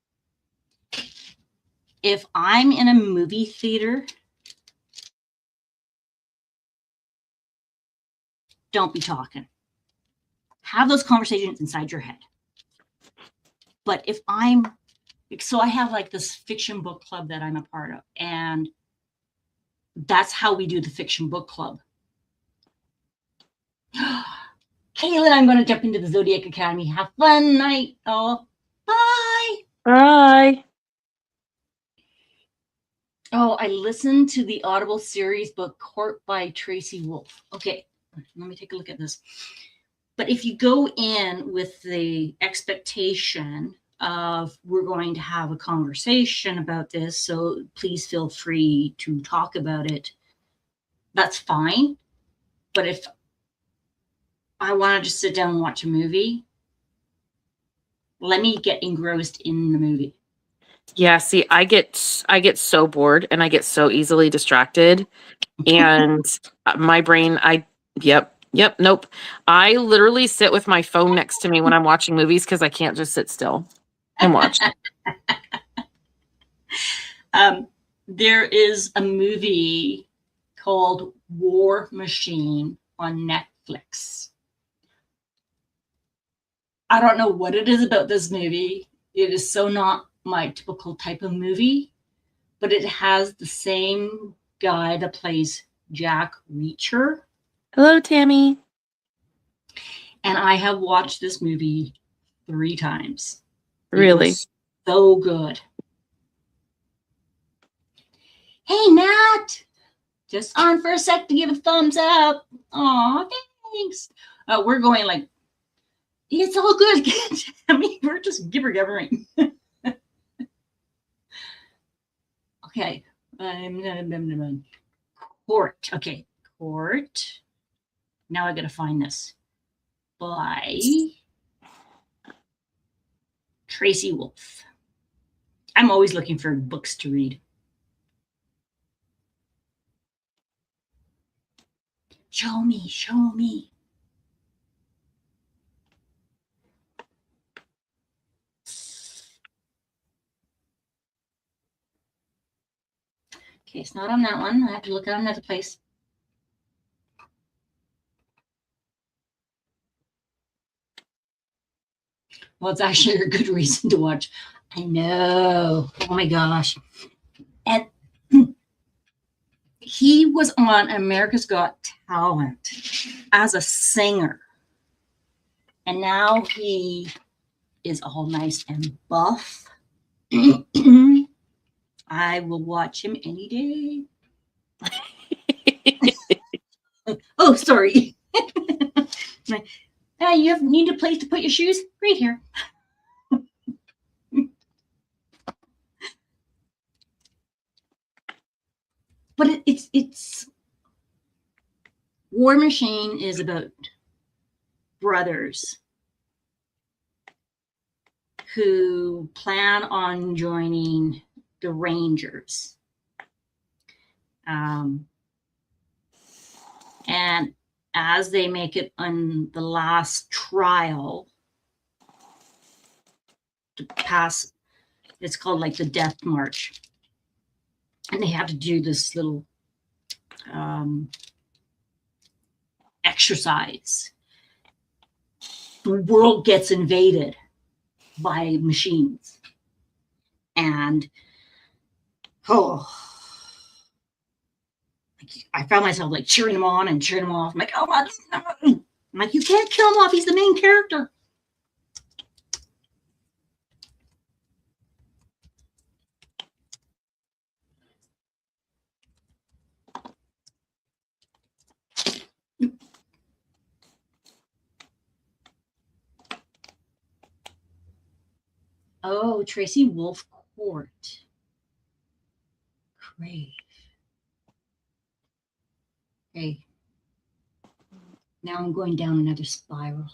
If I'm in a movie theater, don't be talking. Have those conversations inside your head. But if I have like this fiction book club that I'm a part of, and that's how we do the fiction book club. Kaylin, I'm going to jump into the Zodiac Academy. Have fun night. Oh, bye. Bye. Oh, I listened to the Audible series book Court by Tracy Wolff. Okay, let me take a look at this. But if you go in with the expectation of we're going to have a conversation about this, so please feel free to talk about it, that's fine. But if I want to just sit down and watch a movie, let me get engrossed in the movie. Yeah, see, I get so bored and I get so easily distracted. And my brain, nope. I literally sit with my phone next to me when I'm watching movies because I can't just sit still and watch. There is a movie called War Machine on Netflix. I don't know what it is about this movie. It is so not my typical type of movie, but it has the same guy that plays Jack Reacher. Hello, Tammy. And I have watched this movie 3 times. Really? It was so good. Hey, Matt. Just on for a sec to give a thumbs up. Aw, thanks. We're going like, it's all good. I mean, we're just gibber-gibbering. Okay. Court. Okay. Court. Now I got to find this. By Tracy Wolff. I'm always looking for books to read. Show me, show me. Okay, it's not on that one. I have to look at another place. Well, it's actually a good reason to watch. I know. Oh my gosh. And he was on America's Got Talent as a singer. And now he is all nice and buff. I will watch him any day. Oh, sorry. You need a place to put your shoes? Right here. But it's War Machine is about brothers who plan on joining the Rangers. And as they make it on the last trial to pass, it's called like the Death March. And they have to do this little exercise. The world gets invaded. by machines. And I found myself like cheering him on and cheering him off. I'm like, oh, I'm like, you can't kill him off. He's the main character. Oh, Tracy Wolf Court. Crave. Okay. Now I'm going down another spiral.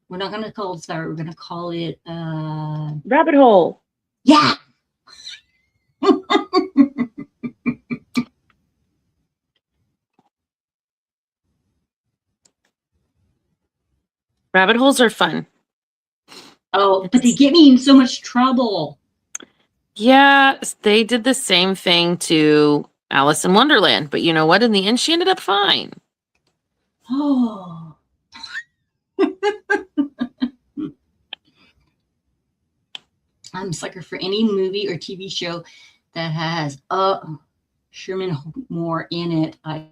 We're not going to call it spiral. We're going to call it rabbit hole. Yeah. Rabbit holes are fun. Oh, but they get me in so much trouble. Yeah, they did the same thing to Alice in Wonderland, but you know what? In the end, she ended up fine. Oh. I'm a sucker for any movie or TV show that has Sherman Moore in it. I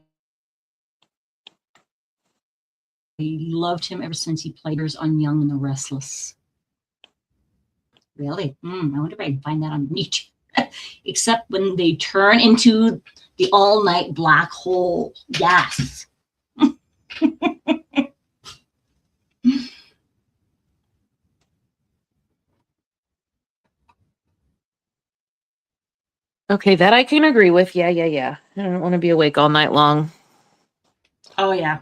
loved him ever since he played on Young and the Restless. Really? I wonder if I can find that on YouTube. Except when they turn into the all-night black hole. Yes. Okay, that I can agree with. Yeah. I don't want to be awake all night long. Oh, yeah.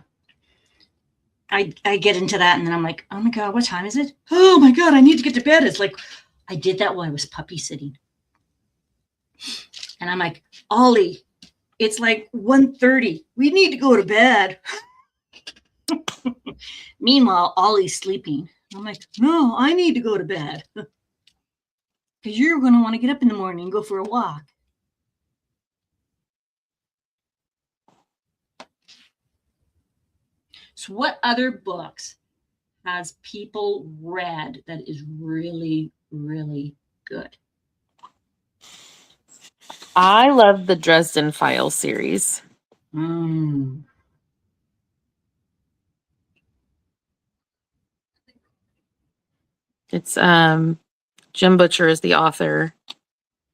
I get into that and then I'm like, oh my God, what time is it? Oh my God, I need to get to bed. It's like, I did that while I was puppy sitting. And I'm like, Ollie, it's like 1:30. We need to go to bed. Meanwhile, Ollie's sleeping. I'm like, no, I need to go to bed. Because you're going to want to get up in the morning and go for a walk. So what other books has people read that is really, really good? I love the Dresden Files series. It's Jim Butcher is the author,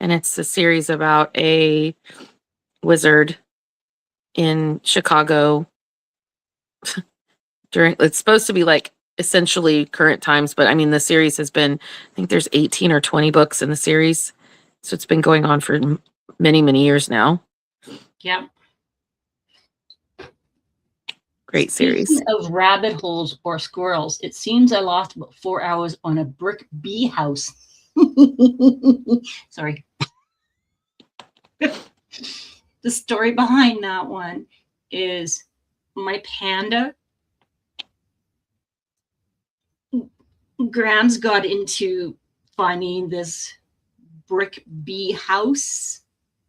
and it's a series about a wizard in Chicago it's supposed to be like essentially current times, but I mean the series has been, I think there's 18 or 20 books in the series, so it's been going on for many years now. Yeah. Great series. Speaking of rabbit holes or squirrels, it seems I lost about 4 hours on a brick bee house. Sorry. The story behind that one is my panda, Grams, got into finding this brick bee house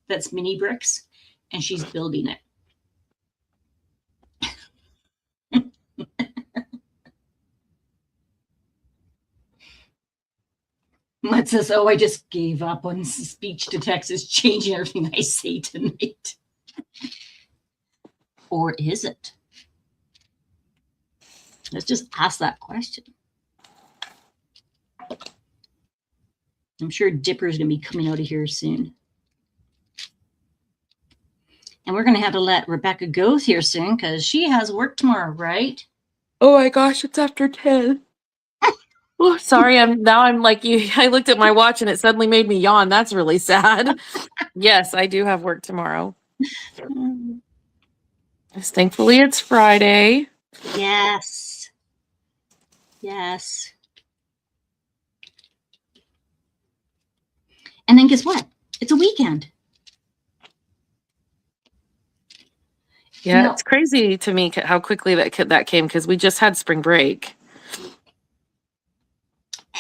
that's mini bricks, and she's building it. Matt says, oh, I just gave up on speech to text. Is changing everything I say tonight. Or is it? Let's just ask that question. I'm sure Dipper's going to be coming out of here soon. And we're going to have to let Rebecca go here soon because she has work tomorrow, right? Oh my gosh, it's after 10. Oh, sorry, I'm like you. I looked at my watch and it suddenly made me yawn. That's really sad. Yes, I do have work tomorrow. Thankfully, it's Friday. Yes. Yes. And then guess what? It's a weekend. Yeah, it's crazy to me how quickly that came because we just had spring break.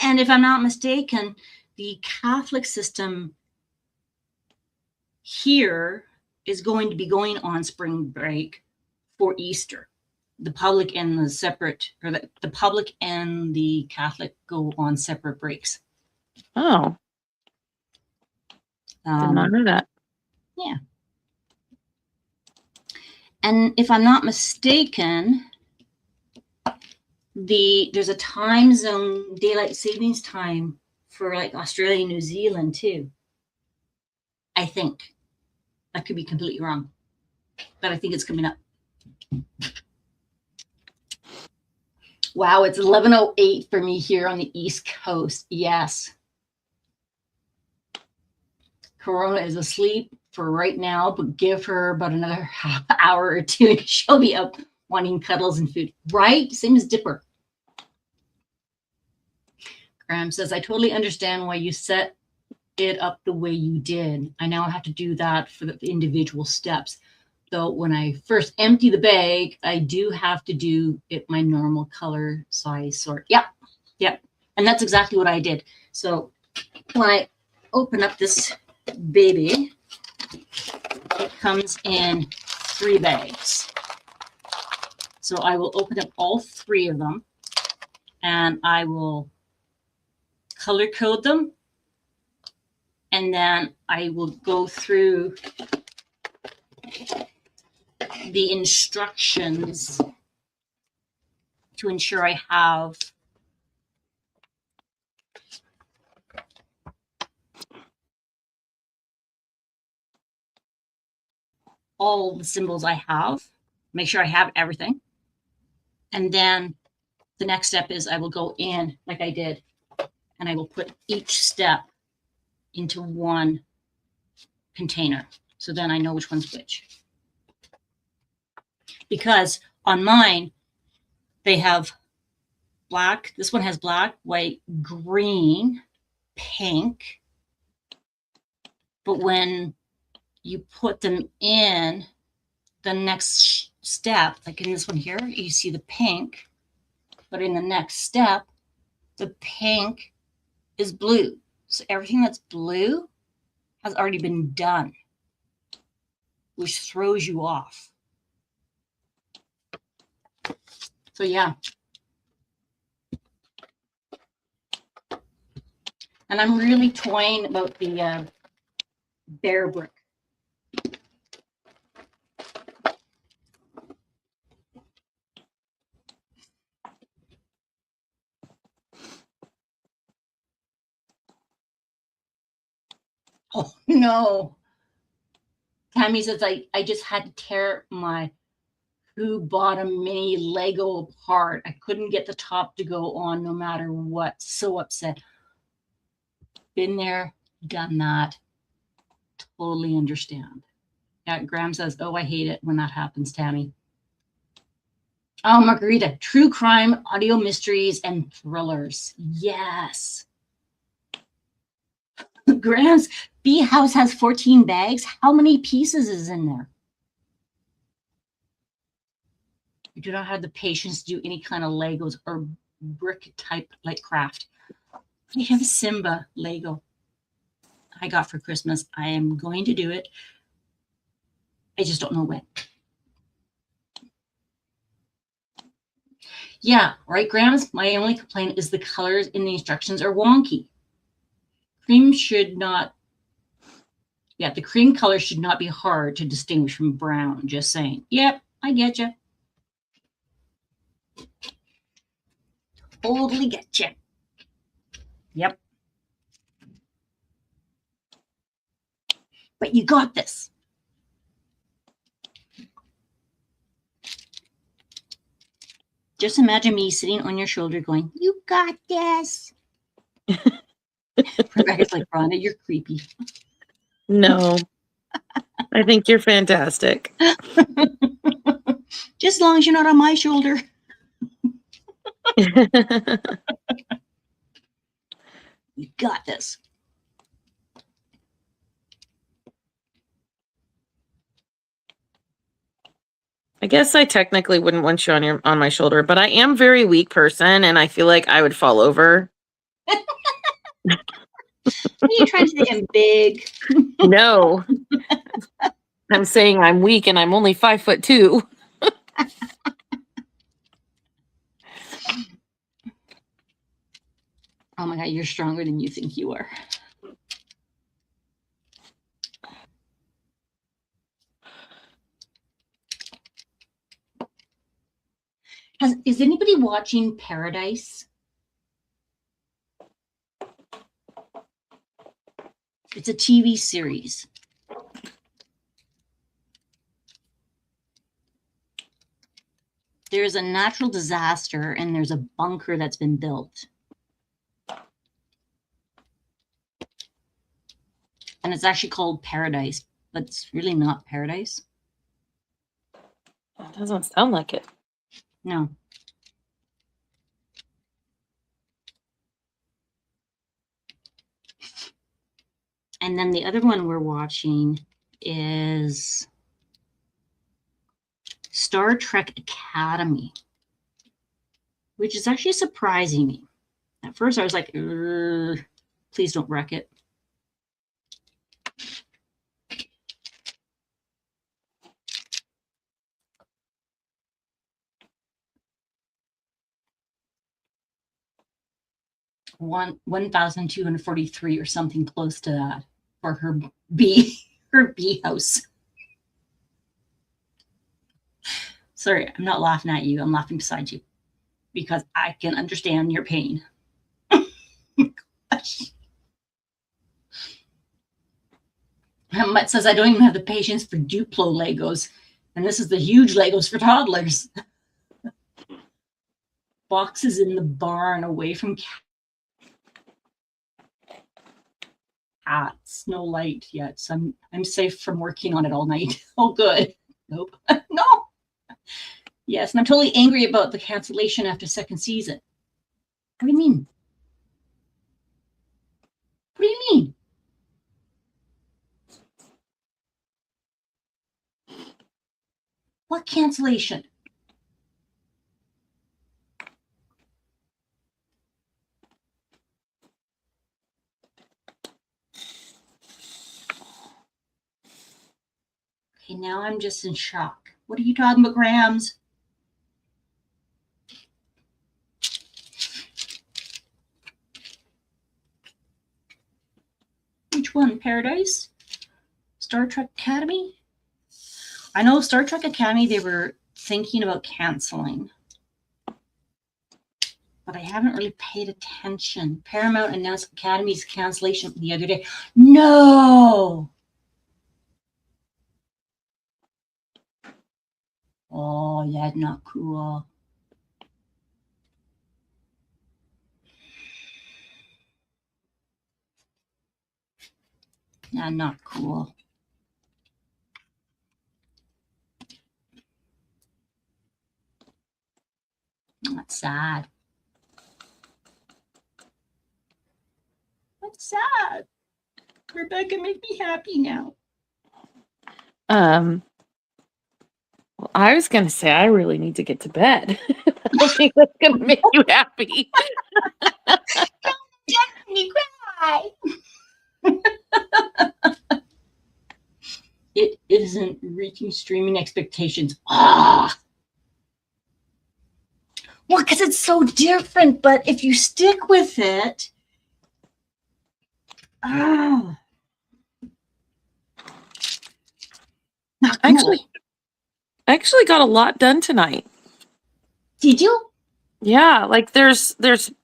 And if I'm not mistaken, the Catholic system here is going to be going on spring break for Easter. the public and the separate, or the public and the Catholic go on separate breaks. Oh, did not know that. Yeah. And if I'm not mistaken, there's a time zone, daylight savings time for like Australia and New Zealand too. I think. I could be completely wrong, but I think it's coming up. Wow, it's 11:08 for me here on the East Coast. Yes. Corona is asleep for right now, but give her about another half hour or two and she'll be up wanting cuddles and food. Right? Same as Dipper. Graham says, I totally understand why you set it up the way you did. I now have to do that for the individual steps. Though when I first empty the bag, I do have to do it my normal color size sort. Yep. Yep. And that's exactly what I did. So when I open up this baby, it comes in 3 bags. So I will open up all 3 of them and I will color code them. And then I will go through the instructions to ensure I have all the symbols I have, make sure I have everything. And then the next step is I will go in like I did, and I will put each step into one container. So then I know which one's which. Because on mine, they have black. This one has black, white, green, pink. But when you put them in the next step, like in this one here, you see the pink. But in the next step, the pink is blue. So everything that's blue has already been done, which throws you off. So yeah. And I'm really toying about the bear brick. Oh no. Tammy says I just had to tear my Who Bottom mini Lego apart. I couldn't get the top to go on no matter what. So upset. Been there, done that. Totally understand. Yeah, Graham says, oh, I hate it when that happens, Tammy. Oh, Margarita, true crime, audio mysteries, and thrillers. Yes. Graham's bee house has 14 bags. How many pieces is in there? I do not have the patience to do any kind of Legos or brick type like craft. I have a Simba Lego I got for Christmas. I am going to do it. I just don't know when. Yeah, right, Grams? My only complaint is the colors in the instructions are wonky. Cream should not, the cream color should not be hard to distinguish from brown, just saying. Yep, I get you. Totally get you. Yep. But you got this. Just imagine me sitting on your shoulder going, you got this. Rebecca's like, Rhonda, you're creepy. No. I think you're fantastic. Just as long as you're not on my shoulder. You got this. I guess I technically wouldn't want you on my shoulder, but I am a very weak person, and I feel like I would fall over. Are you trying to say I'm big? No. I'm saying I'm weak, and I'm only 5'2". Oh my God, you're stronger than you think you are. Is anybody watching Paradise? It's a TV series. There's a natural disaster and there's a bunker that's been built. And it's actually called Paradise, but it's really not Paradise. That doesn't sound like it. No. And then the other one we're watching is Star Trek Academy, which is actually surprising me. At first, I was like, please don't wreck it. One 1,243 or something close to that for her bee house. Sorry, I'm not laughing at you. I'm laughing beside you because I can understand your pain. Mutt says I don't even have the patience for Duplo Legos, and this is the huge Legos for toddlers. Boxes in the barn away from cats. No light yet, so I'm safe from working on it all night. Oh, good. Nope. No. Yes, and I'm totally angry about the cancellation after second season. What do you mean? What do you mean? What cancellation? Okay, now I'm just in shock. What are you talking about, Grams? Which one? Paradise? Star Trek Academy? I know Star Trek Academy, they were thinking about canceling. But I haven't really paid attention. Paramount announced Academy's cancellation the other day. No! Oh, yeah, not cool. Yeah, not cool. That's sad. That's sad. Rebecca, make me happy now. Well, I was going to say I really need to get to bed. I don't think that's going to make you happy. Don't me cry. It isn't reaching streaming expectations. Ah. Well, because it's so different, but if you stick with it, I actually got a lot done tonight. Did you? Yeah, like there's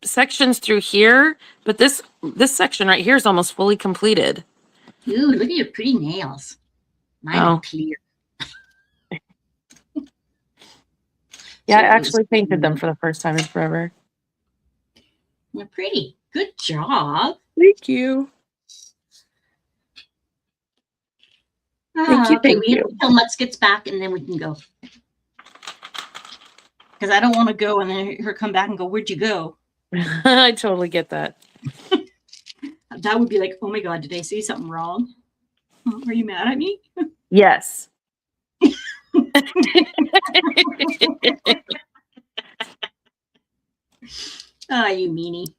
sections through here, but this section right here is almost fully completed. Ooh, look at your pretty nails. Mine are clear. Yeah, I actually painted them for the first time in forever. They're pretty. Good job. Thank you. Thank you. Wait until Mutz gets back and then we can go. Because I don't want to go and then her come back and go, where'd you go? I totally get that. That would be like, oh my God, did I say something wrong? Are you mad at me? Yes. Ah, you meanie.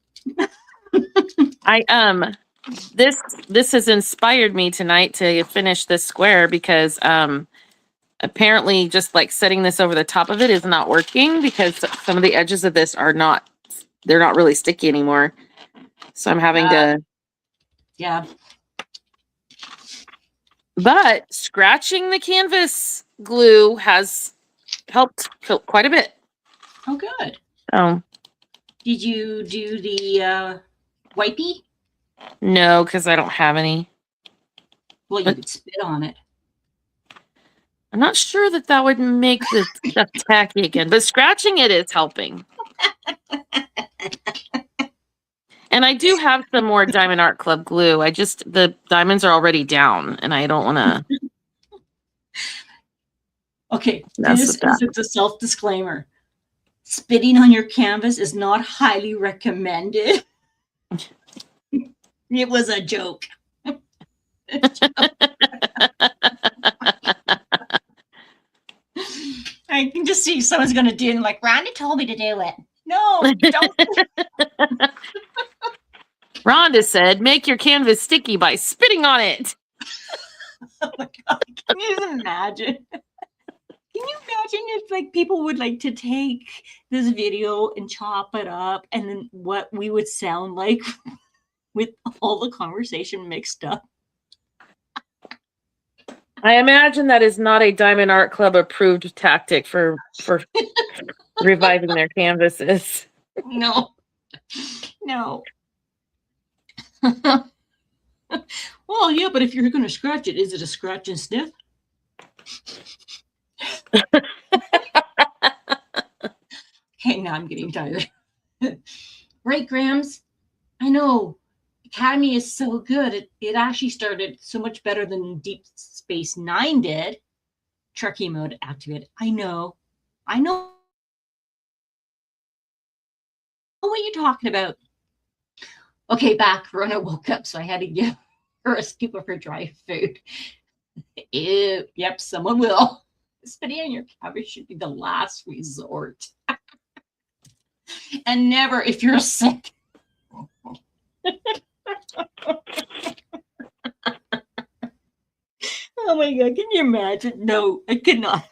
This has inspired me tonight to finish this square because apparently just like setting this over the top of it is not working because some of the edges of this they're not really sticky anymore. So I'm having to. Yeah. But scratching the canvas glue has helped quite a bit. Oh, good. Oh. Did you do the wipey? No, because I don't have any. Well, you could spit on it. I'm not sure that would make the stuff tacky again, but scratching it is helping. And I do have some more Diamond Art Club glue. The diamonds are already down, and I don't want to. Okay, this is a self-disclaimer. Spitting on your canvas is not highly recommended. It was a joke. I can just see someone's going to do it, like, Rhonda told me to do it. No, don't. Rhonda said, make your canvas sticky by spitting on it. Oh my God. Can you just imagine? Can you imagine if like people would like to take this video and chop it up and then what we would sound like with all the conversation mixed up? I imagine that is not a Diamond Art Club approved tactic for reviving their canvases. No. Well, yeah, but if you're going to scratch it, is it a scratch and sniff? Okay, now I'm getting tired. Right, Grams? I know. Academy is so good. It actually started so much better than Deep Space Nine did. Trekkie mode activated. I know what you're talking about. Okay, back. Rona woke up, so I had to give her a scoop of her dry food. Ew, yep, someone will. Spitting on your cabbage should be the last resort. And never if you're sick. Oh my God, can you imagine? No, I could not.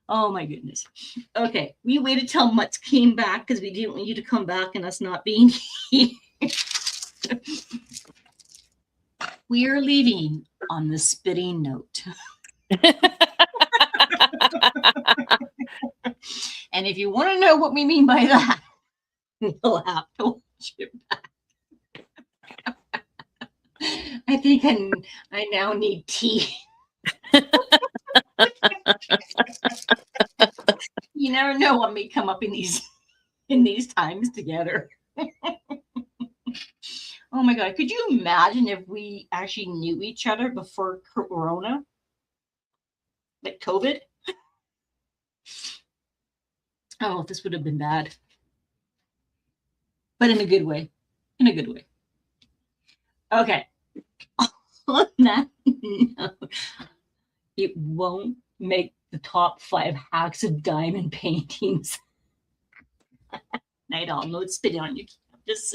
Oh my goodness. Okay, we waited till Mutz came back because we didn't want you to come back and us not being here. We are leaving on the spitting note. And if you want to know what we mean by that, you'll have to watch it back. I think I now need tea. You never know what may come up in these times together. Oh my God, could you imagine if we actually knew each other before Corona? Like COVID? Oh, this would have been bad. But in a good way. In a good way. Okay. On that note, it won't make the top 5 hacks of diamond paintings. I don't know, it's spitting on your canvas.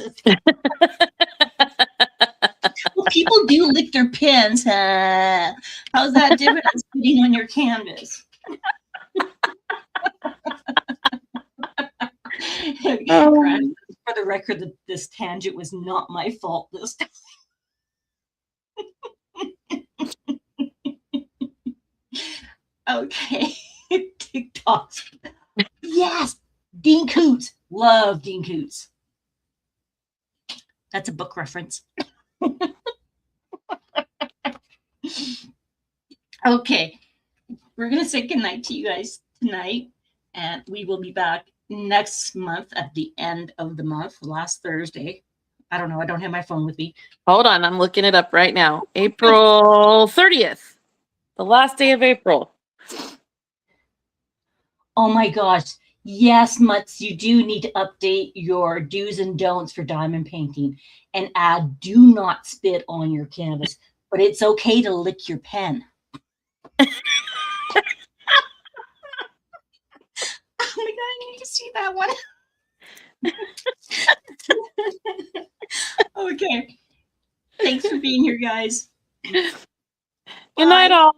Well, people do lick their pens. How's that different than spitting on your canvas? For the record, that this tangent was not my fault this time. Okay, TikToks. Yes, Dean Koontz. Love Dean Koontz. That's a book reference. Okay, we're going to say goodnight to you guys tonight, and we will be back next month at the end of the month, last Thursday. I don't know. I don't have my phone with me. Hold on. I'm looking it up right now. April 30th, the last day of April. Oh my gosh. Yes, Mutz, you do need to update your do's and don'ts for diamond painting and add do not spit on your canvas, but it's okay to lick your pen. Oh my God, I need to see that one. Okay. Thanks for being here, guys. Good night, all.